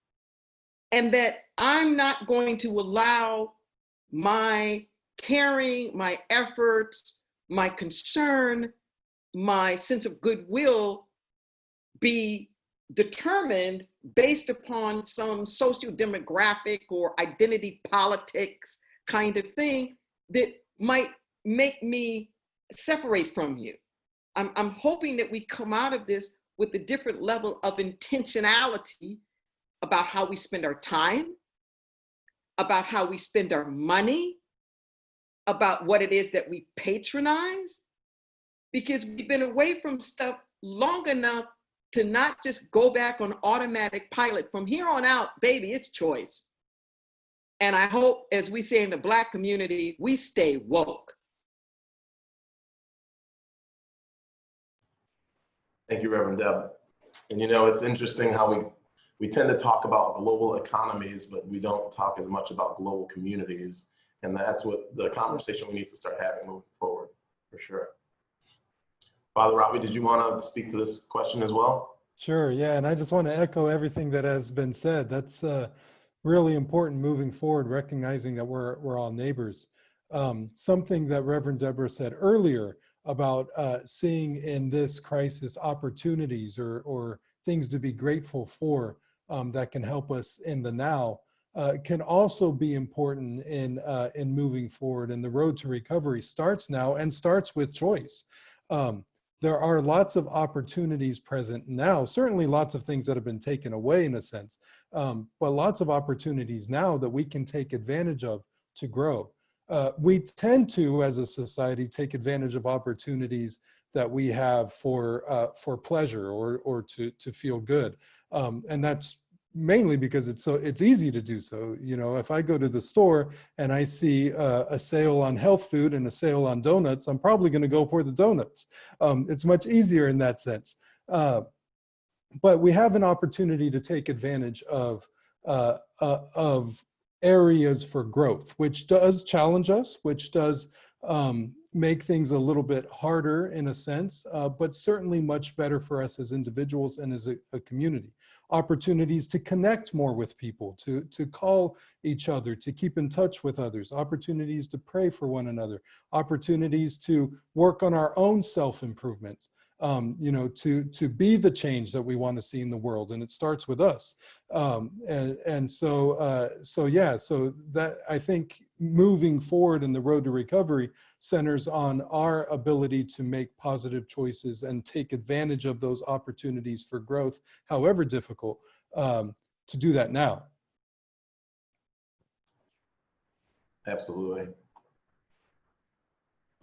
And that I'm not going to allow my caring, my efforts, my concern, my sense of goodwill be determined based upon some socio-demographic or identity politics kind of thing that might make me separate from you. I'm hoping that we come out of this with a different level of intentionality about how we spend our time, about how we spend our money, about what it is that we patronize, because we've been away from stuff long enough to not just go back on automatic pilot. From here on out, baby, it's choice. And I hope, as we say in the Black community, we stay woke. Thank you, Reverend Deb. And you know, it's interesting how we tend to talk about global economies, but we don't talk as much about global communities. And that's what the conversation we need to start having moving forward, for sure. Father Robbie, did you want to speak to this question as well? Sure, yeah, and I just want to echo everything that has been said. That's really important moving forward, recognizing that we're all neighbors. Something that Reverend Deborah said earlier about seeing in this crisis opportunities or things to be grateful for that can help us in the now can also be important in moving forward. And the road to recovery starts now and starts with choice. There are lots of opportunities present now, certainly lots of things that have been taken away in a sense, but lots of opportunities now that we can take advantage of to grow. We tend to, as a society, take advantage of opportunities that we have for pleasure or to feel good, and that's mainly because it's easy to do so. You know, if I go to the store and I see a sale on health food and a sale on donuts, I'm probably going to go for the donuts. It's much easier in that sense. But we have an opportunity to take advantage of areas for growth, which does challenge us, which does make things a little bit harder in a sense, but certainly much better for us as individuals and as a community. Opportunities to connect more with people, to call each other, to keep in touch with others, opportunities to pray for one another, opportunities to work on our own self-improvements, you know, to be the change that we want to see in the world, and it starts with us. So that, I think, moving forward in the road to recovery centers on our ability to make positive choices and take advantage of those opportunities for growth, however difficult, to do that now. Absolutely.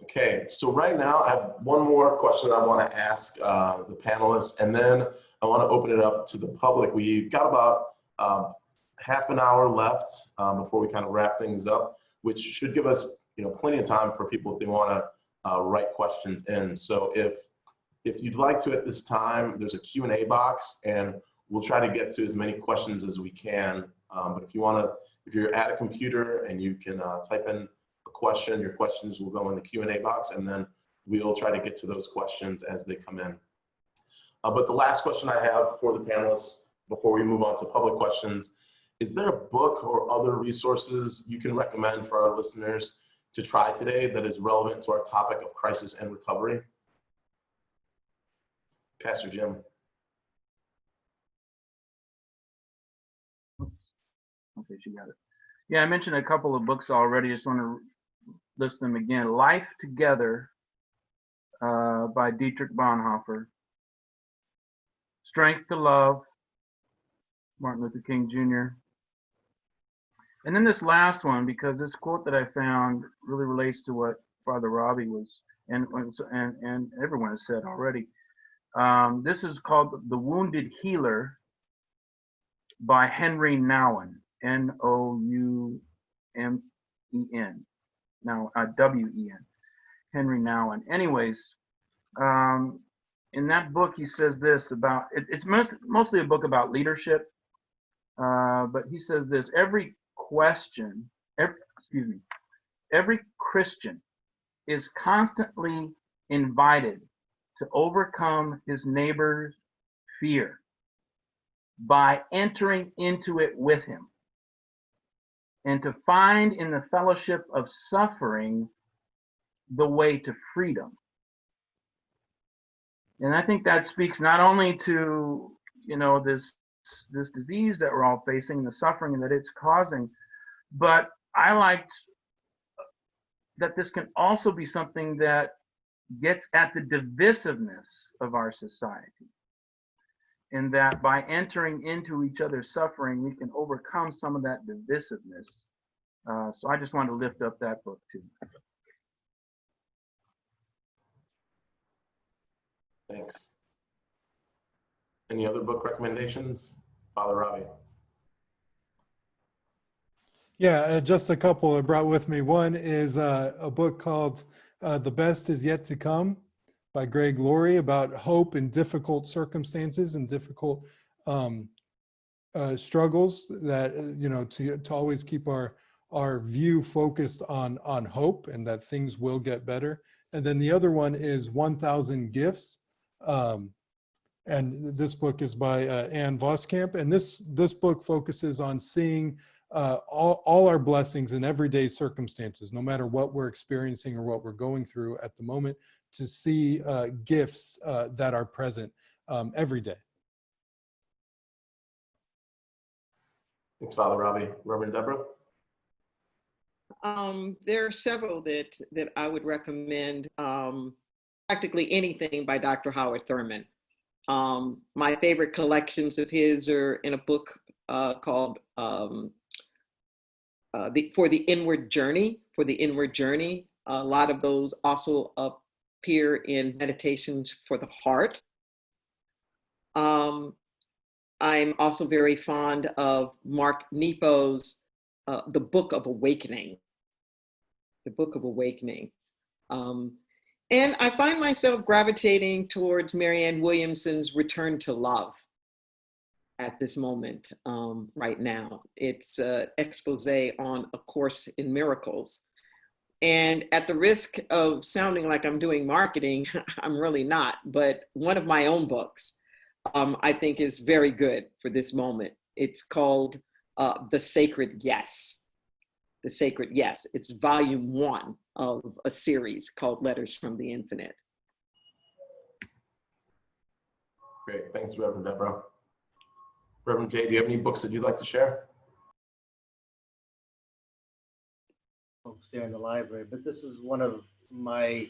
Okay, so right now I have one more question I want to ask the panelists, and then I want to open it up to the public. We've got about half an hour left before we kind of wrap things up, which should give us, you know, plenty of time for people if they want to write questions in. So if you'd like to at this time, there's a Q&A box, and we'll try to get to as many questions as we can. But if you're at a computer and you can type in a question, your questions will go in the Q&A box, and then we'll try to get to those questions as they come in. But the last question I have for the panelists before we move on to public questions, is there a book or other resources you can recommend for our listeners to try today that is relevant to our topic of crisis and recovery? Pastor Jim. Okay, she got it. Yeah, I mentioned a couple of books already. I just want to list them again. Life Together by Dietrich Bonhoeffer. Strength to Love, Martin Luther King Jr. And then this last one, because this quote that I found really relates to what Father Robbie was, and everyone has said already. This is called The Wounded Healer by Henry Nouwen, Noumen, now W-E-N, Henry Nouwen. Anyways, in that book he says this about, it's mostly a book about leadership, but he says this: every Christian is constantly invited to overcome his neighbor's fear by entering into it with him, and to find in the fellowship of suffering the way to freedom. And I think that speaks not only to, this disease that we're all facing, the suffering that it's causing, but I liked that this can also be something that gets at the divisiveness of our society. And that by entering into each other's suffering, we can overcome some of that divisiveness. So I just wanted to lift up that book too. Thanks. Any other book recommendations? Father Robbie. Yeah, just a couple I brought with me. One is a book called The Best Is Yet to Come by Greg Laurie, about hope in difficult circumstances and difficult struggles, that, to always keep our view focused on hope and that things will get better. And then the other one is 1,000 Gifts. And this book is by Ann Voskamp. And this book focuses on seeing all our blessings in everyday circumstances, no matter what we're experiencing or what we're going through at the moment, to see gifts that are present every day. Thanks, Father Robbie. Reverend Deborah? There are several that I would recommend. Practically anything by Dr. Howard Thurman. My favorite collections of his are in a book called For the Inward Journey. A lot of those also appear in Meditations for the Heart. I'm also very fond of Mark Nepo's The Book of Awakening. And I find myself gravitating towards Marianne Williamson's Return to Love at this moment, right now. It's an expose on A Course in Miracles. And at the risk of sounding like I'm doing marketing, I'm really not, but one of my own books I think is very good for this moment. It's called The Sacred Yes. The Sacred Yes. It's volume 1 of a series called Letters from the Infinite. Great, thanks, Reverend Deborah. Reverend Jay, do you have any books that you'd like to share? Books there in the library, but this is one of my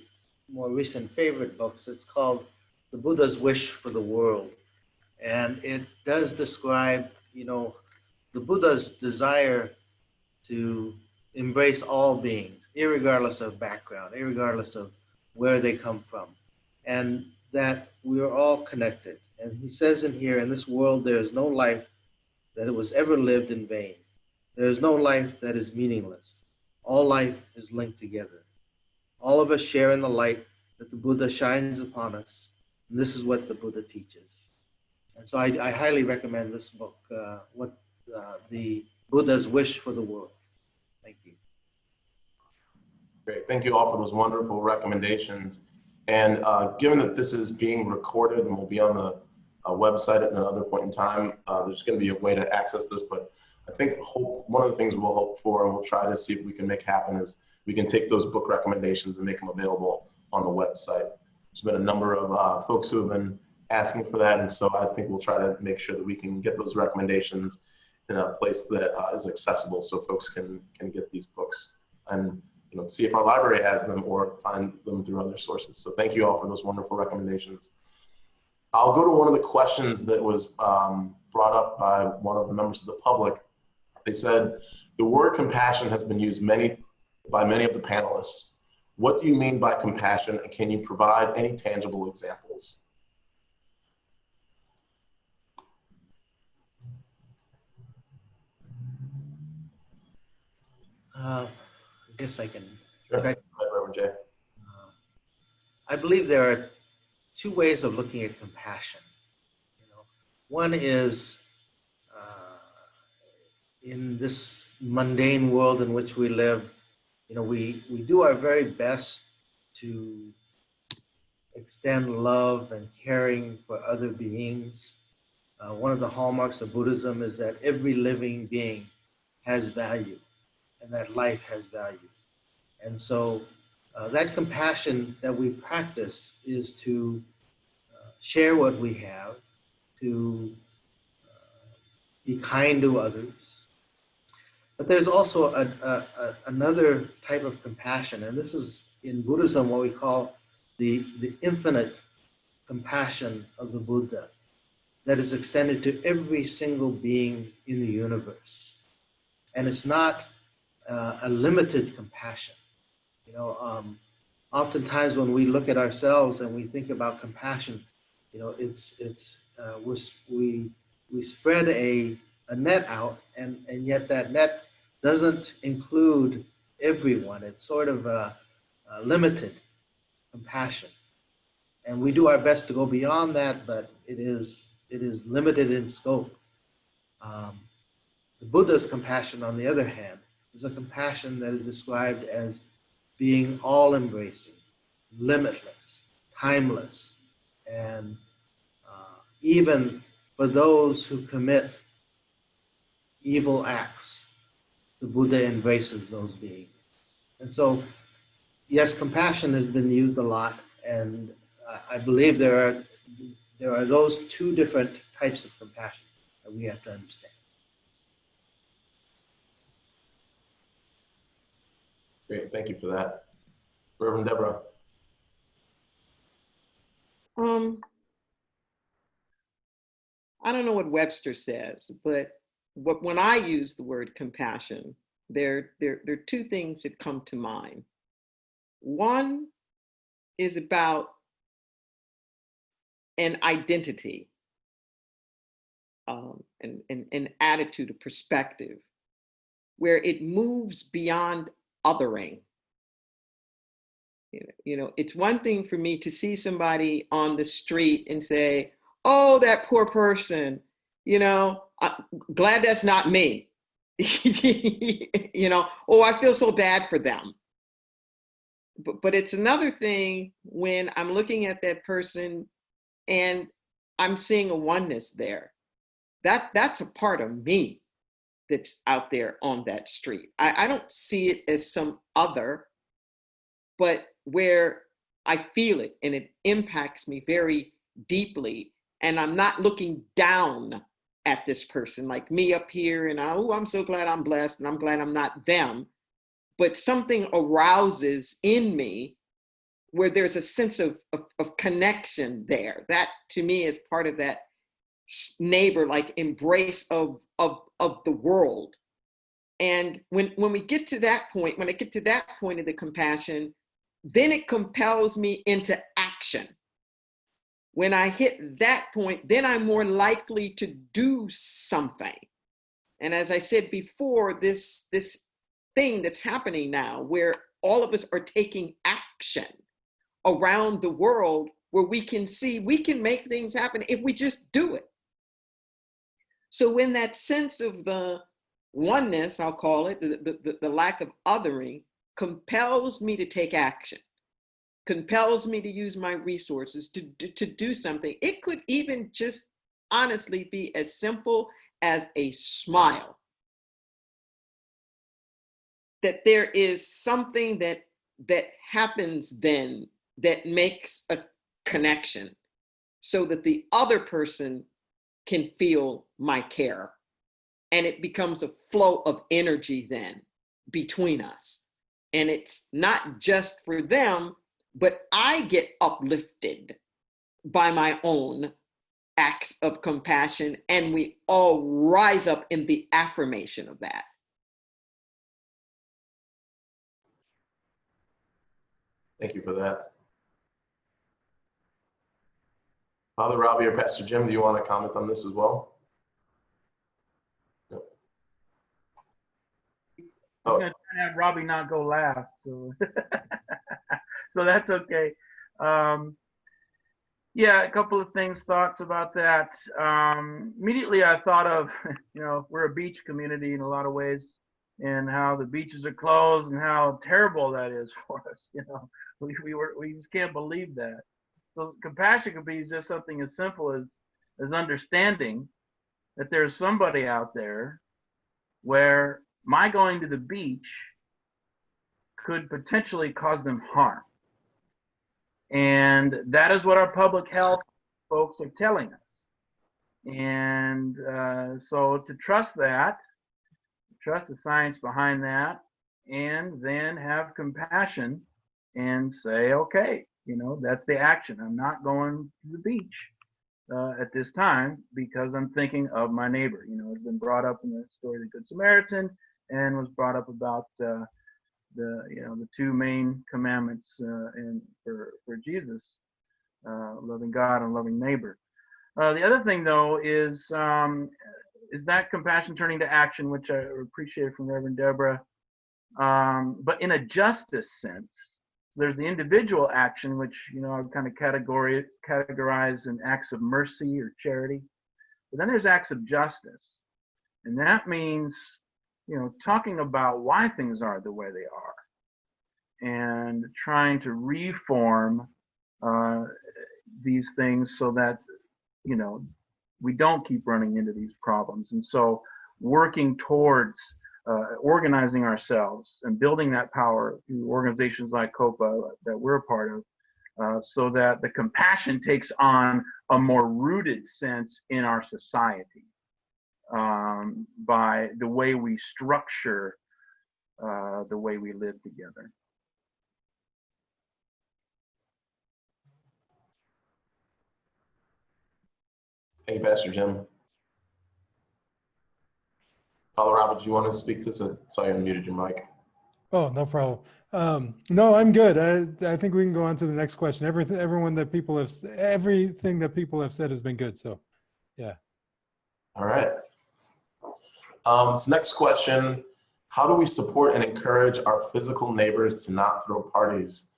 more recent favorite books. It's called The Buddha's Wish for the World. And it does describe, the Buddha's desire to embrace all beings, irregardless of background, irregardless of where they come from, and that we are all connected. And he says in here, in this world, there is no life that it was ever lived in vain. There is no life that is meaningless. All life is linked together. All of us share in the light that the Buddha shines upon us. And this is what the Buddha teaches. And so I highly recommend this book, The Buddha's Wish for the World. Thank you. Great, thank you all for those wonderful recommendations. And given that this is being recorded and will be on the website at another point in time, there's going to be a way to access this, but I think one of the things we'll hope for, and we'll try to see if we can make happen, is we can take those book recommendations and make them available on the website. There's been a number of folks who have been asking for that, and so I think we'll try to make sure that we can get those recommendations in a place that is accessible so folks can get these books and see if our library has them or find them through other sources. So thank you all for those wonderful recommendations. I'll go to one of the questions that was brought up by one of the members of the public. They said, the word compassion has been used by many of the panelists. What do you mean by compassion, and can you provide any tangible examples? I guess I can. Sure. Try. Reverend Jay. I believe there are two ways of looking at compassion. One is in this mundane world in which we live, we do our very best to extend love and caring for other beings. One of the hallmarks of Buddhism is that every living being has value and that life has value. And so that compassion that we practice is to share what we have, to be kind to others. But there's also another type of compassion, and this is in Buddhism what we call the infinite compassion of the Buddha that is extended to every single being in the universe. And it's not a limited compassion. Oftentimes when we look at ourselves and we think about compassion, we spread a net out, and yet that net doesn't include everyone. It's sort of a limited compassion, and we do our best to go beyond that, but it is limited in scope. The Buddha's compassion, on the other hand, is a compassion that is described as being all-embracing, limitless, timeless, and even for those who commit evil acts, the Buddha embraces those beings. And so, yes, compassion has been used a lot, and I believe there are those two different types of compassion that we have to understand. Great, thank you for that. Reverend Deborah. I don't know what Webster says, but when I use the word compassion, there are two things that come to mind. One is about an identity, an attitude, a perspective, where it moves beyond othering. It's one thing for me to see somebody on the street and say, oh, that poor person, I'm glad that's not me. Oh, I feel so bad for them. But it's another thing when I'm looking at that person and I'm seeing a oneness there. That's a part of me that's out there on that street. I don't see it as some other, but where I feel it and it impacts me very deeply. And I'm not looking down at this person like me up here and I'm so glad I'm blessed and I'm glad I'm not them. But something arouses in me where there's a sense of connection there. That to me is part of that neighbor, like embrace of the world. And when we get to that point, when I get to that point of the compassion, then it compels me into action. When I hit that point, then I'm more likely to do something. And as I said before, this thing that's happening now, where all of us are taking action around the world, where we can see we can make things happen if we just do it. So when that sense of the oneness, I'll call it, the lack of othering, compels me to take action, compels me to use my resources to do something. It could even just honestly be as simple as a smile. That there is something that happens then that makes a connection so that the other person can feel my care. and it becomes a flow of energy then between us. And it's not just for them, but I get uplifted by my own acts of compassion, and we all rise up in the affirmation of that. Thank you for that. Father Robbie or Pastor Jim, do you want to comment on this as well? No. I'm going to try to have Robbie not go last, so so that's okay. Yeah, a couple of things, thoughts about that. Immediately I thought of, we're a beach community in a lot of ways, and how the beaches are closed and how terrible that is for us. We just can't believe that. So compassion could be just something as simple as understanding that there's somebody out there where my going to the beach could potentially cause them harm. And that is what our public health folks are telling us. And so to trust that, trust the science behind that, and then have compassion and say, okay, that's the action. I'm not going to the beach at this time because I'm thinking of my neighbor. It's been brought up in the story of the Good Samaritan, and was brought up about the two main commandments for Jesus, loving God and loving neighbor. The other thing though is that compassion turning to action, which I appreciate from Reverend Deborah, but in a justice sense. So there's the individual action, which I've kind of categorize in acts of mercy or charity, but then there's acts of justice, and that means talking about why things are the way they are, and trying to reform these things so that we don't keep running into these problems. And so working towards organizing ourselves and building that power through organizations like COPA that we're a part of, so that the compassion takes on a more rooted sense in our society, by the way we structure the way we live together. Hey, Pastor Jim. Father Robert, do you want to speak to this? I saw you unmuted your mic. Oh, no problem. No, I'm good. I think we can go on to the next question. Everything that people have said has been good. So, yeah. All right. This next question: how do we support and encourage our physical neighbors to not throw parties?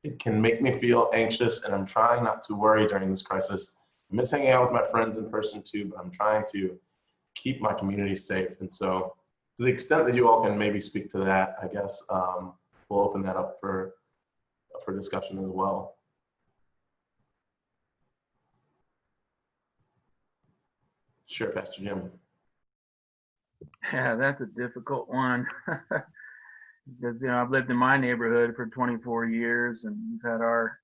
It can make me feel anxious, and I'm trying not to worry during this crisis. I miss hanging out with my friends in person too, but I'm trying to keep my community safe. And so, to the extent that you all can maybe speak to that, I guess we'll open that up for discussion as well. Sure, Pastor Jim. Yeah, that's a difficult one. Because I've lived in my neighborhood for 24 years, and we've had our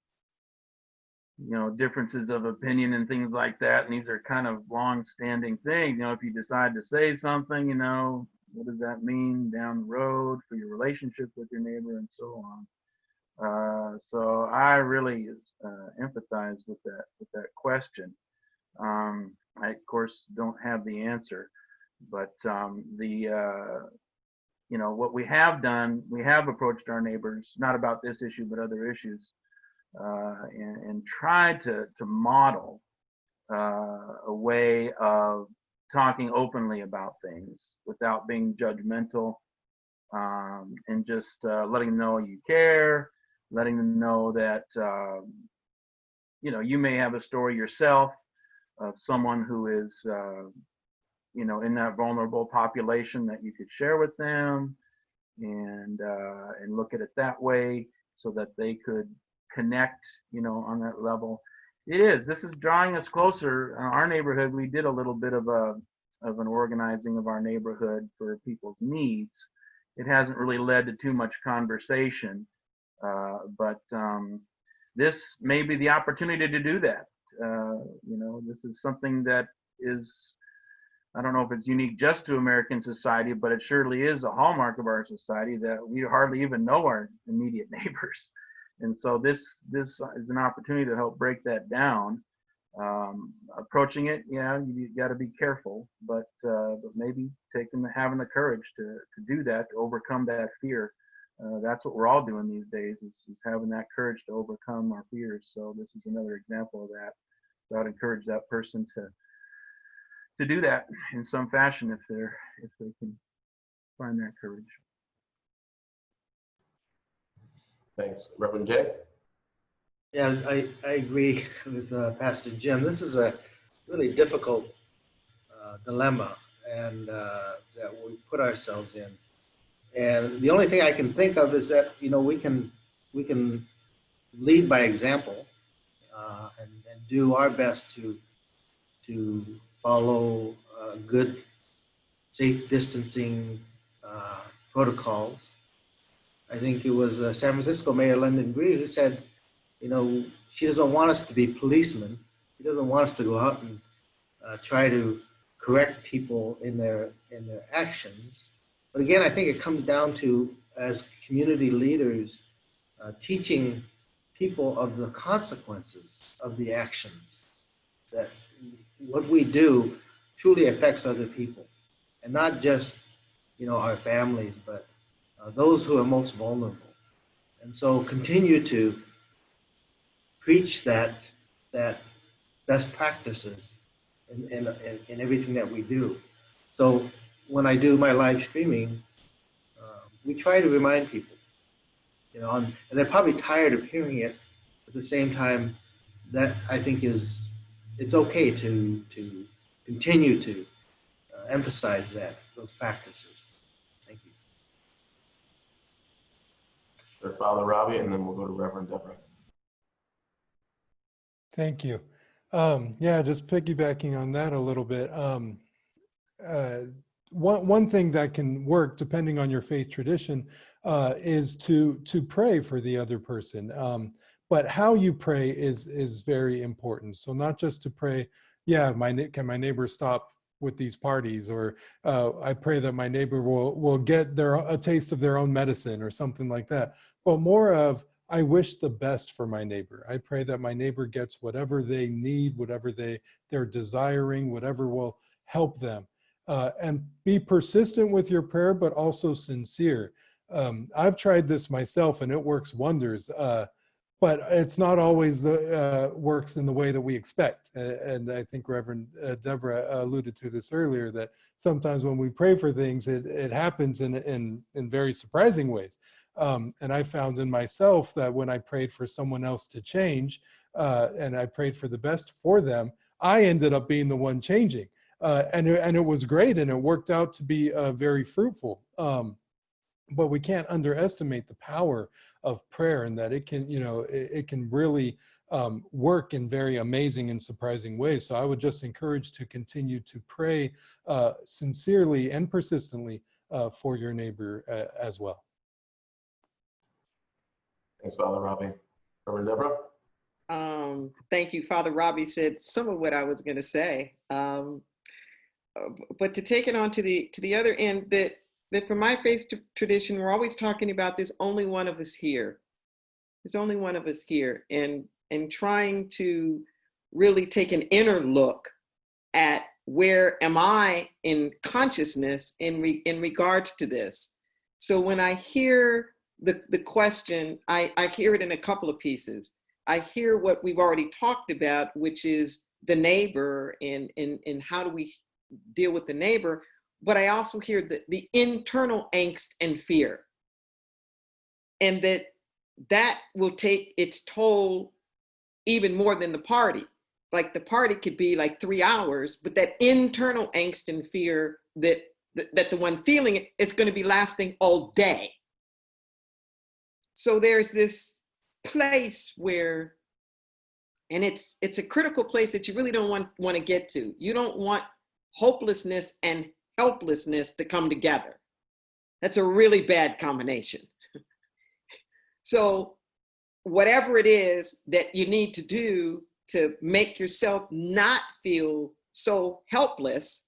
differences of opinion and things like that, and these are kind of long-standing things. If you decide to say something, what does that mean down the road for your relationship with your neighbor and so on. So I really empathize with that question. I of course don't have the answer, but what we have done, we have approached our neighbors, not about this issue but other issues, and tried to model a way of talking openly about things without being judgmental, and just letting them know you care, letting them know that you may have a story yourself of someone who is in that vulnerable population that you could share with them, and look at it that way so that they could connect on that level. This is drawing us closer. Our neighborhood, we did a little bit of an organizing of our neighborhood for people's needs. It hasn't really led to too much conversation, but this may be the opportunity to do that. This is something that is I don't know if it's unique just to American society, but it surely is a hallmark of our society that we hardly even know our immediate neighbors. And so this is an opportunity to help break that down. Approaching it, yeah, you got to be careful, but maybe having the courage to do that, to overcome that fear. That's what we're all doing these days, is having that courage to overcome our fears. So this is another example of that. So I'd encourage that person to do that in some fashion if they can find that courage. Thanks. Reverend Jay? Yeah, I agree with Pastor Jim. This is a really difficult dilemma and that we put ourselves in. And the only thing I can think of is that, you know, we can lead by example and do our best to follow good, safe distancing protocols. I think it was San Francisco Mayor London Breed who said, you know, she doesn't want us to be policemen. She doesn't want us to go out and try to correct people in their actions. But again, I think it comes down to, as community leaders, teaching people of the consequences of the actions, that what we do truly affects other people, and not just, you know, our families, but those who are most vulnerable. And so continue to preach that best practices in everything that we do. So when I do my live streaming, we try to remind people, you know, and they're probably tired of hearing it. At the same time, that I think it's okay to continue to emphasize those practices. Thank you. Sure, Father Robbie, and then we'll go to Reverend Deborah. Thank you. Yeah, just piggybacking on that a little bit. One thing that can work, depending on your faith tradition, is to pray for the other person. But how you pray is very important. So not just to pray, yeah, can my neighbor stop with these parties, or I pray that my neighbor will get a taste of their own medicine or something like that. But more of, I wish the best for my neighbor. I pray that my neighbor gets whatever they need, whatever they're desiring, whatever will help them. And be persistent with your prayer, but also sincere. I've tried this myself and it works wonders, but it's not always works in the way that we expect. And I think Reverend Deborah alluded to this earlier, that sometimes when we pray for things, it happens in very surprising ways. And I found in myself that when I prayed for someone else to change, and I prayed for the best for them, I ended up being the one changing. And it was great, and it worked out to be very fruitful. But we can't underestimate the power of prayer, and that it can, you know, it can really work in very amazing and surprising ways. So I would just encourage to continue to pray sincerely and persistently for your neighbor as well. Thanks, Father Robbie. Reverend Deborah? Thank you. Father Robbie said some of what I was going to say. But to take it on to the other end, that for my faith tradition, we're always talking about there's only one of us here. There's only one of us here, and trying to really take an inner look at where am I in consciousness in regards to this. So when I hear the question, I hear it in a couple of pieces. I hear what we've already talked about, which is the neighbor and how do we deal with the neighbor, but I also hear the internal angst and fear, and that will take its toll even more than the party. Like the party could be like 3 hours, but that internal angst and fear that the one feeling is going to be lasting all day. So there's this place where, and it's a critical place that you really don't want to get to. You don't want hopelessness and helplessness to come together. That's a really bad combination. So whatever it is that you need to do to make yourself not feel so helpless,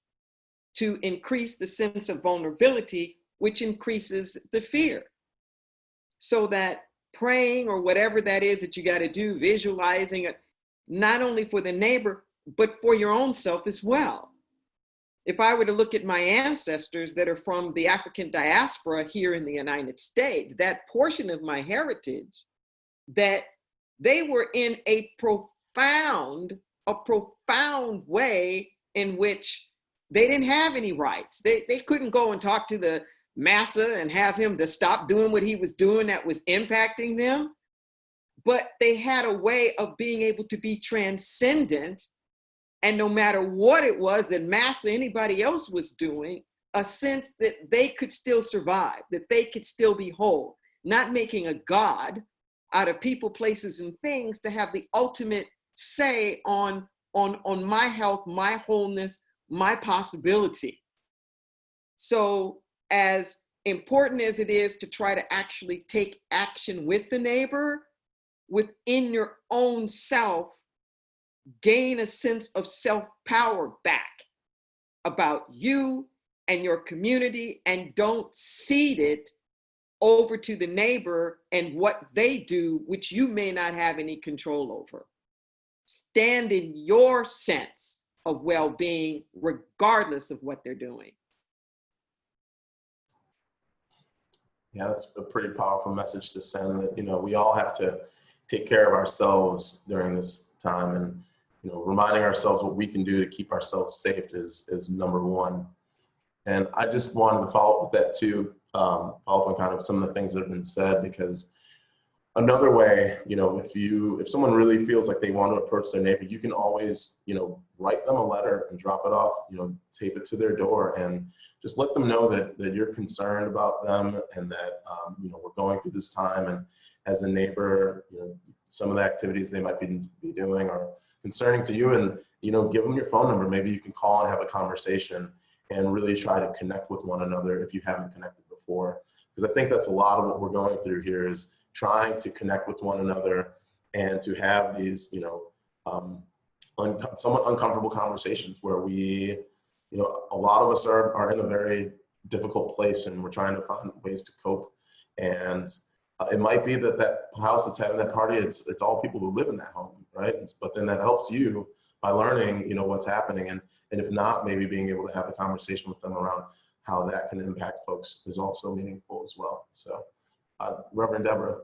to increase the sense of vulnerability, which increases the fear. So that praying or whatever that is that you got to do, visualizing it, not only for the neighbor, but for your own self as well. If I were to look at my ancestors that are from the African diaspora here in the United States, that portion of my heritage, that they were in a profound way in which they didn't have any rights. They couldn't go and talk to the massa and have him to stop doing what he was doing that was impacting them. But they had a way of being able to be transcendent. And no matter what it was that massa, anybody else was doing, a sense that they could still survive, that they could still be whole, not making a God out of people, places, and things to have the ultimate say on my health, my wholeness, my possibility. So as important as it is to try to actually take action with the neighbor, within your own self, gain a sense of self-power back about you and your community, and don't cede it over to the neighbor and what they do, which you may not have any control over. Stand in your sense of well-being, regardless of what they're doing. Yeah, that's a pretty powerful message to send, that, you know, we all have to take care of ourselves during this time, and, you know, reminding ourselves what we can do to keep ourselves safe is number one. And I just wanted to follow up with that too, follow up on kind of some of the things that have been said, because another way, you know, if someone really feels like they want to approach their neighbor, you can always, you know, write them a letter and drop it off, you know, tape it to their door, and just let them know that you're concerned about them, and that, you know, we're going through this time, and as a neighbor, you know, some of the activities they might be doing are concerning to you, and, you know, give them your phone number. Maybe you can call and have a conversation and really try to connect with one another if you haven't connected before. Because I think that's a lot of what we're going through here, is trying to connect with one another and to have these, you know, somewhat uncomfortable conversations where we, you know, a lot of us are in a very difficult place, and we're trying to find ways to cope. And it might be that house that's having that party, it's all people who live in that home, right? But then that helps you by learning, you know, what's happening. And if not, maybe being able to have a conversation with them around how that can impact folks is also meaningful as well. So, Reverend Deborah.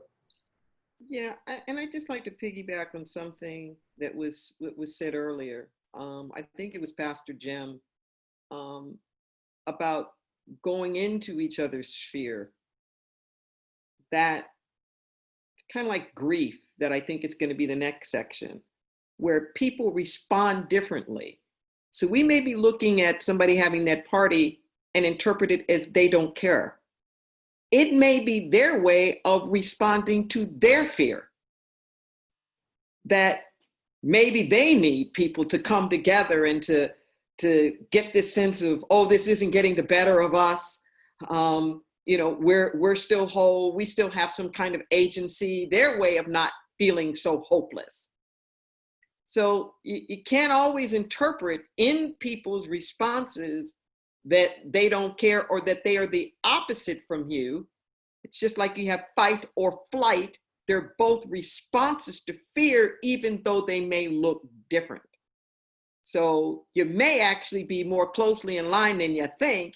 Yeah, and I'd just like to piggyback on something that was said earlier. I think it was Pastor Jim, about going into each other's sphere. That it's kind of like grief, that I think it's going to be the next section, where people respond differently. So we may be looking at somebody having that party and interpret it as they don't care. It may be their way of responding to their fear, that maybe they need people to come together and to get this sense of, oh, this isn't getting the better of us. You know, we're still whole. We still have some kind of agency, their way of not feeling so hopeless. So you can't always interpret in people's responses that they don't care or that they are the opposite from you. It's just like you have fight or flight. They're both responses to fear, even though they may look different. So you may actually be more closely in line than you think,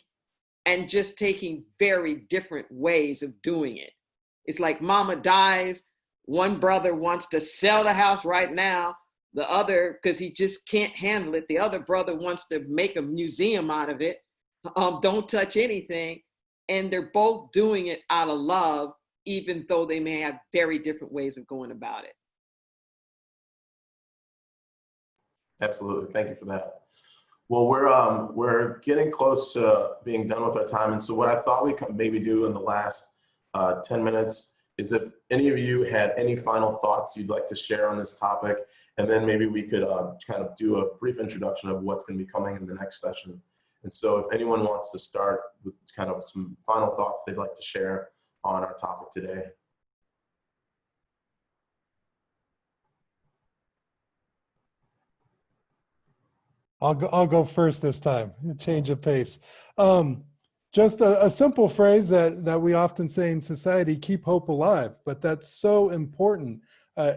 and just taking very different ways of doing it. It's like mama dies, one brother wants to sell the house right now, the other, because he just can't handle it, the other brother wants to make a museum out of it, don't touch anything, and they're both doing it out of love, even though they may have very different ways of going about it. Absolutely, thank you for that. Well, we're getting close to being done with our time, and so what I thought we could maybe do in the last 10 minutes is, if any of you had any final thoughts you'd like to share on this topic, and then maybe we could kind of do a brief introduction of what's going to be coming in the next session. And so if anyone wants to start with kind of some final thoughts they'd like to share on our topic today. I'll go first this time. Change of pace. Just a simple phrase that we often say in society: keep hope alive. But that's so important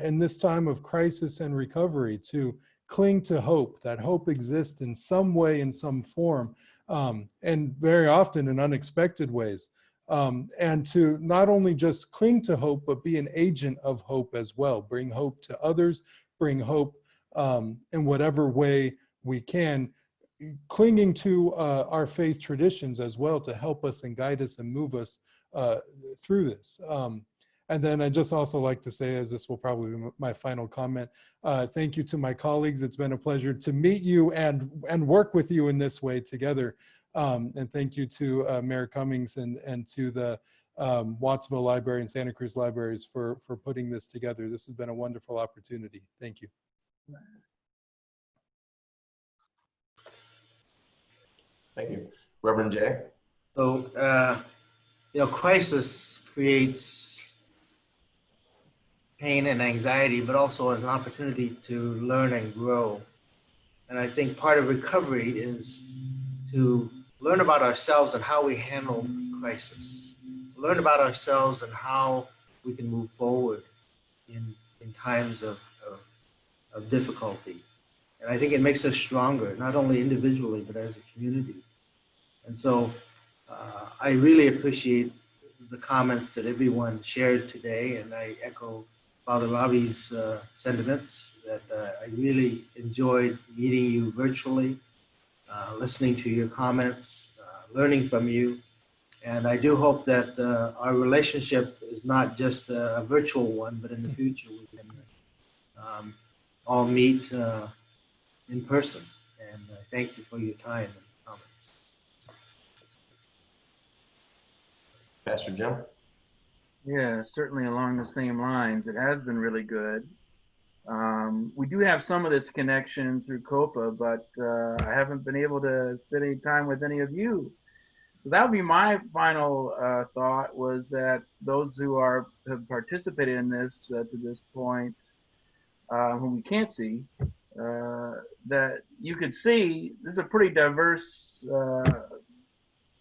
in this time of crisis and recovery, to cling to hope. That hope exists in some way, in some form, and very often in unexpected ways. And to not only just cling to hope, but be an agent of hope as well. Bring hope to others. Bring hope in whatever way we can, clinging to our faith traditions as well to help us and guide us and move us through this. And then I just also like to say, as this will probably be my final comment, thank you to my colleagues. It's been a pleasure to meet you and work with you in this way together. And thank you to Mayor Cummings and to the Watsonville Library and Santa Cruz Libraries for putting this together. This has been a wonderful opportunity. Thank you. Thank you. Reverend Jay? So, crisis creates pain and anxiety, but also an opportunity to learn and grow. And I think part of recovery is to learn about ourselves and how we handle crisis. Learn about ourselves and how we can move forward in times of difficulty. And I think it makes us stronger, not only individually, but as a community. And so I really appreciate the comments that everyone shared today. And I echo Father Robbie's sentiments that I really enjoyed meeting you virtually, listening to your comments, learning from you. And I do hope that our relationship is not just a virtual one, but in the future we can all meet in person. And thank you for your time and comments. Pastor Jim? Yeah, certainly along the same lines. It has been really good. We do have some of this connection through COPA, but I haven't been able to spend any time with any of you. So that would be my final thought, was that those who have participated in this to this point, whom we can't see, that you could see this is a pretty diverse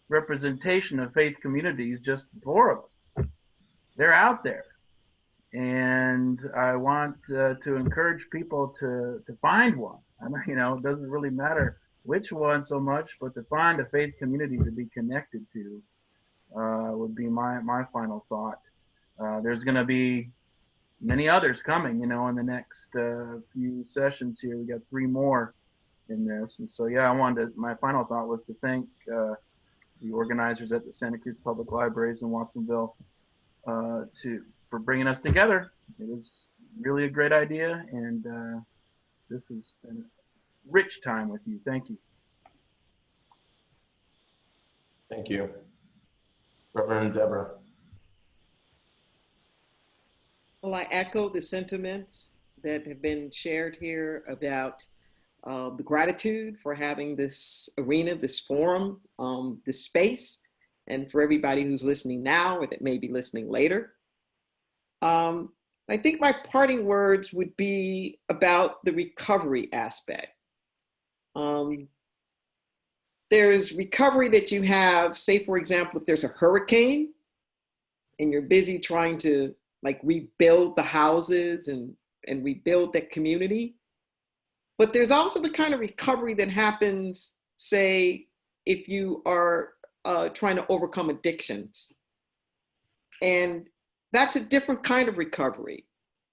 representation of faith communities, just the four of us. They're out there. And I want to encourage people to find one. I mean, it doesn't really matter which one so much, but to find a faith community to be connected to would be my final thought. There's going to be many others coming, in the next few sessions here. We got 3 more in this. And so, yeah, my final thought was to thank the organizers at the Santa Cruz Public Libraries in Watsonville for bringing us together. It was really a great idea, and this has been a rich time with you. Thank you. Thank you. Reverend Deborah? Well, I echo the sentiments that have been shared here about the gratitude for having this arena, this forum, this space, and for everybody who's listening now or that may be listening later. I think my parting words would be about the recovery aspect. There's recovery that you have, say, for example, if there's a hurricane and you're busy trying to rebuild the houses and rebuild that community. But there's also the kind of recovery that happens, say, if you are trying to overcome addictions. And that's a different kind of recovery.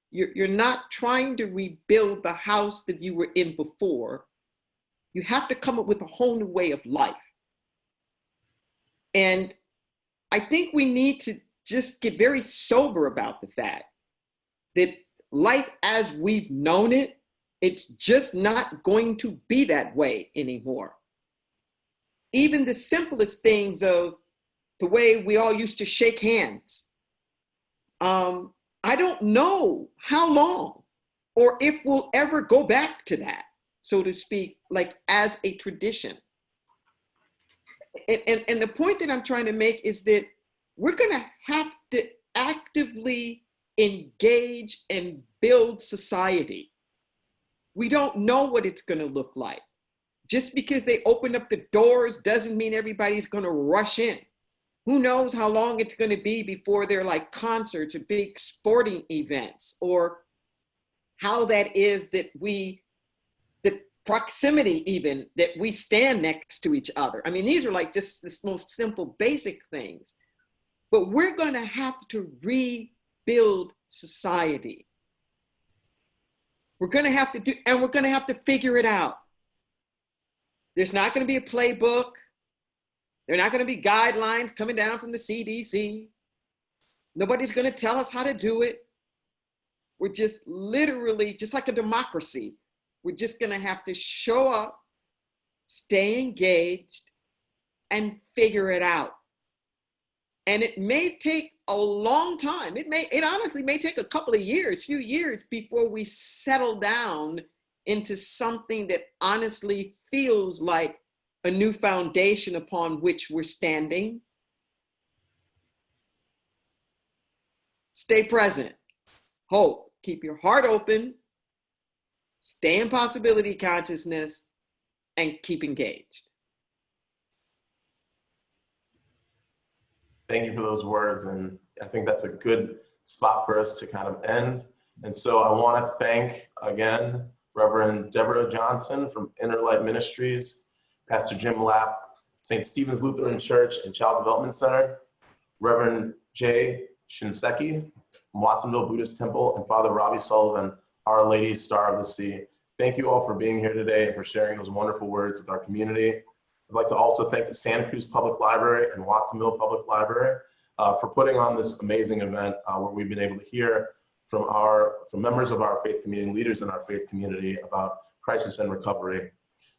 You're not trying to rebuild the house that you were in before. You have to come up with a whole new way of life. And I think we need to just get very sober about the fact that life as we've known it, it's just not going to be that way anymore. Even the simplest things of the way we all used to shake hands. I don't know how long or if we'll ever go back to that, so to speak, as a tradition. And the point that I'm trying to make is that we're going to have to actively engage and build society. We don't know what it's going to look like. Just because they open up the doors doesn't mean everybody's going to rush in. Who knows how long it's going to be before they're like concerts or big sporting events, or how that is that the proximity even, that we stand next to each other. I mean, these are like just the most simple, basic things. But we're going to have to rebuild society. We're going to have to do, and we're going to have to figure it out. There's not going to be a playbook. There are not going to be guidelines coming down from the CDC. Nobody's going to tell us how to do it. We're just literally, just like a democracy, we're just going to have to show up, stay engaged, and figure it out. And it may take a long time. It honestly may take a couple of years, few years, before we settle down into something that honestly feels like a new foundation upon which we're standing. Stay present, hope, keep your heart open, stay in possibility consciousness, and keep engaged. Thank you for those words. And I think that's a good spot for us to kind of end. And so I want to thank again, Reverend Deborah Johnson from Inner Light Ministries, Pastor Jim Lapp, St. Stephen's Lutheran Church and Child Development Center, Reverend J. Shinseki from Watsonville Buddhist Temple, and Father Robbie Sullivan, Our Lady Star of the Sea. Thank you all for being here today and for sharing those wonderful words with our community. I'd like to also thank the Santa Cruz Public Library and Watsonville Public Library for putting on this amazing event where we've been able to hear from members of our faith community, leaders in our faith community about crisis and recovery.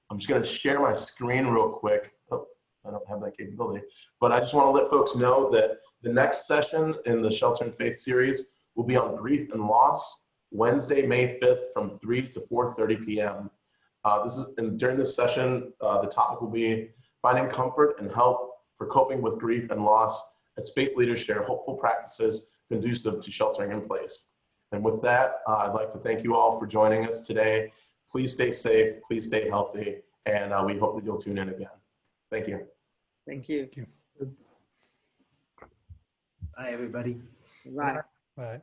I'm just going to share my screen real quick. Oh, I don't have that capability, but I just want to let folks know that the next session in the Shelter in Faith series will be on grief and loss, Wednesday, May 5th from 3 to 4:30 p.m. During this session, the topic will be finding comfort and help for coping with grief and loss as faith leaders share hopeful practices conducive to sheltering in place. And with that, I'd like to thank you all for joining us today. Please stay safe, please stay healthy, and we hope that you'll tune in again. Thank you. Thank you. Bye, everybody. Right. Bye.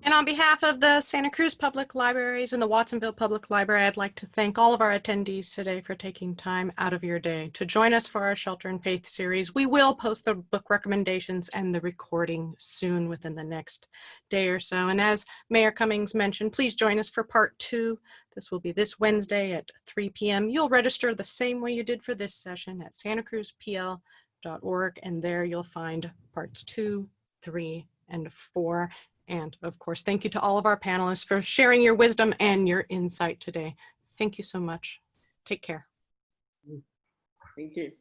And on behalf of the Santa Cruz Public Libraries and the Watsonville Public Library, I'd like to thank all of our attendees today for taking time out of your day to join us for our Shelter in Faith series. We will post the book recommendations and the recording soon within the next day or so. And as Mayor Cummings mentioned, please join us for part 2. This will be this Wednesday at 3 p.m. You'll register the same way you did for this session at santacruzpl.org, and there you'll find parts 2, 3, and 4. And of course, thank you to all of our panelists for sharing your wisdom and your insight today. Thank you so much. Take care. Thank you.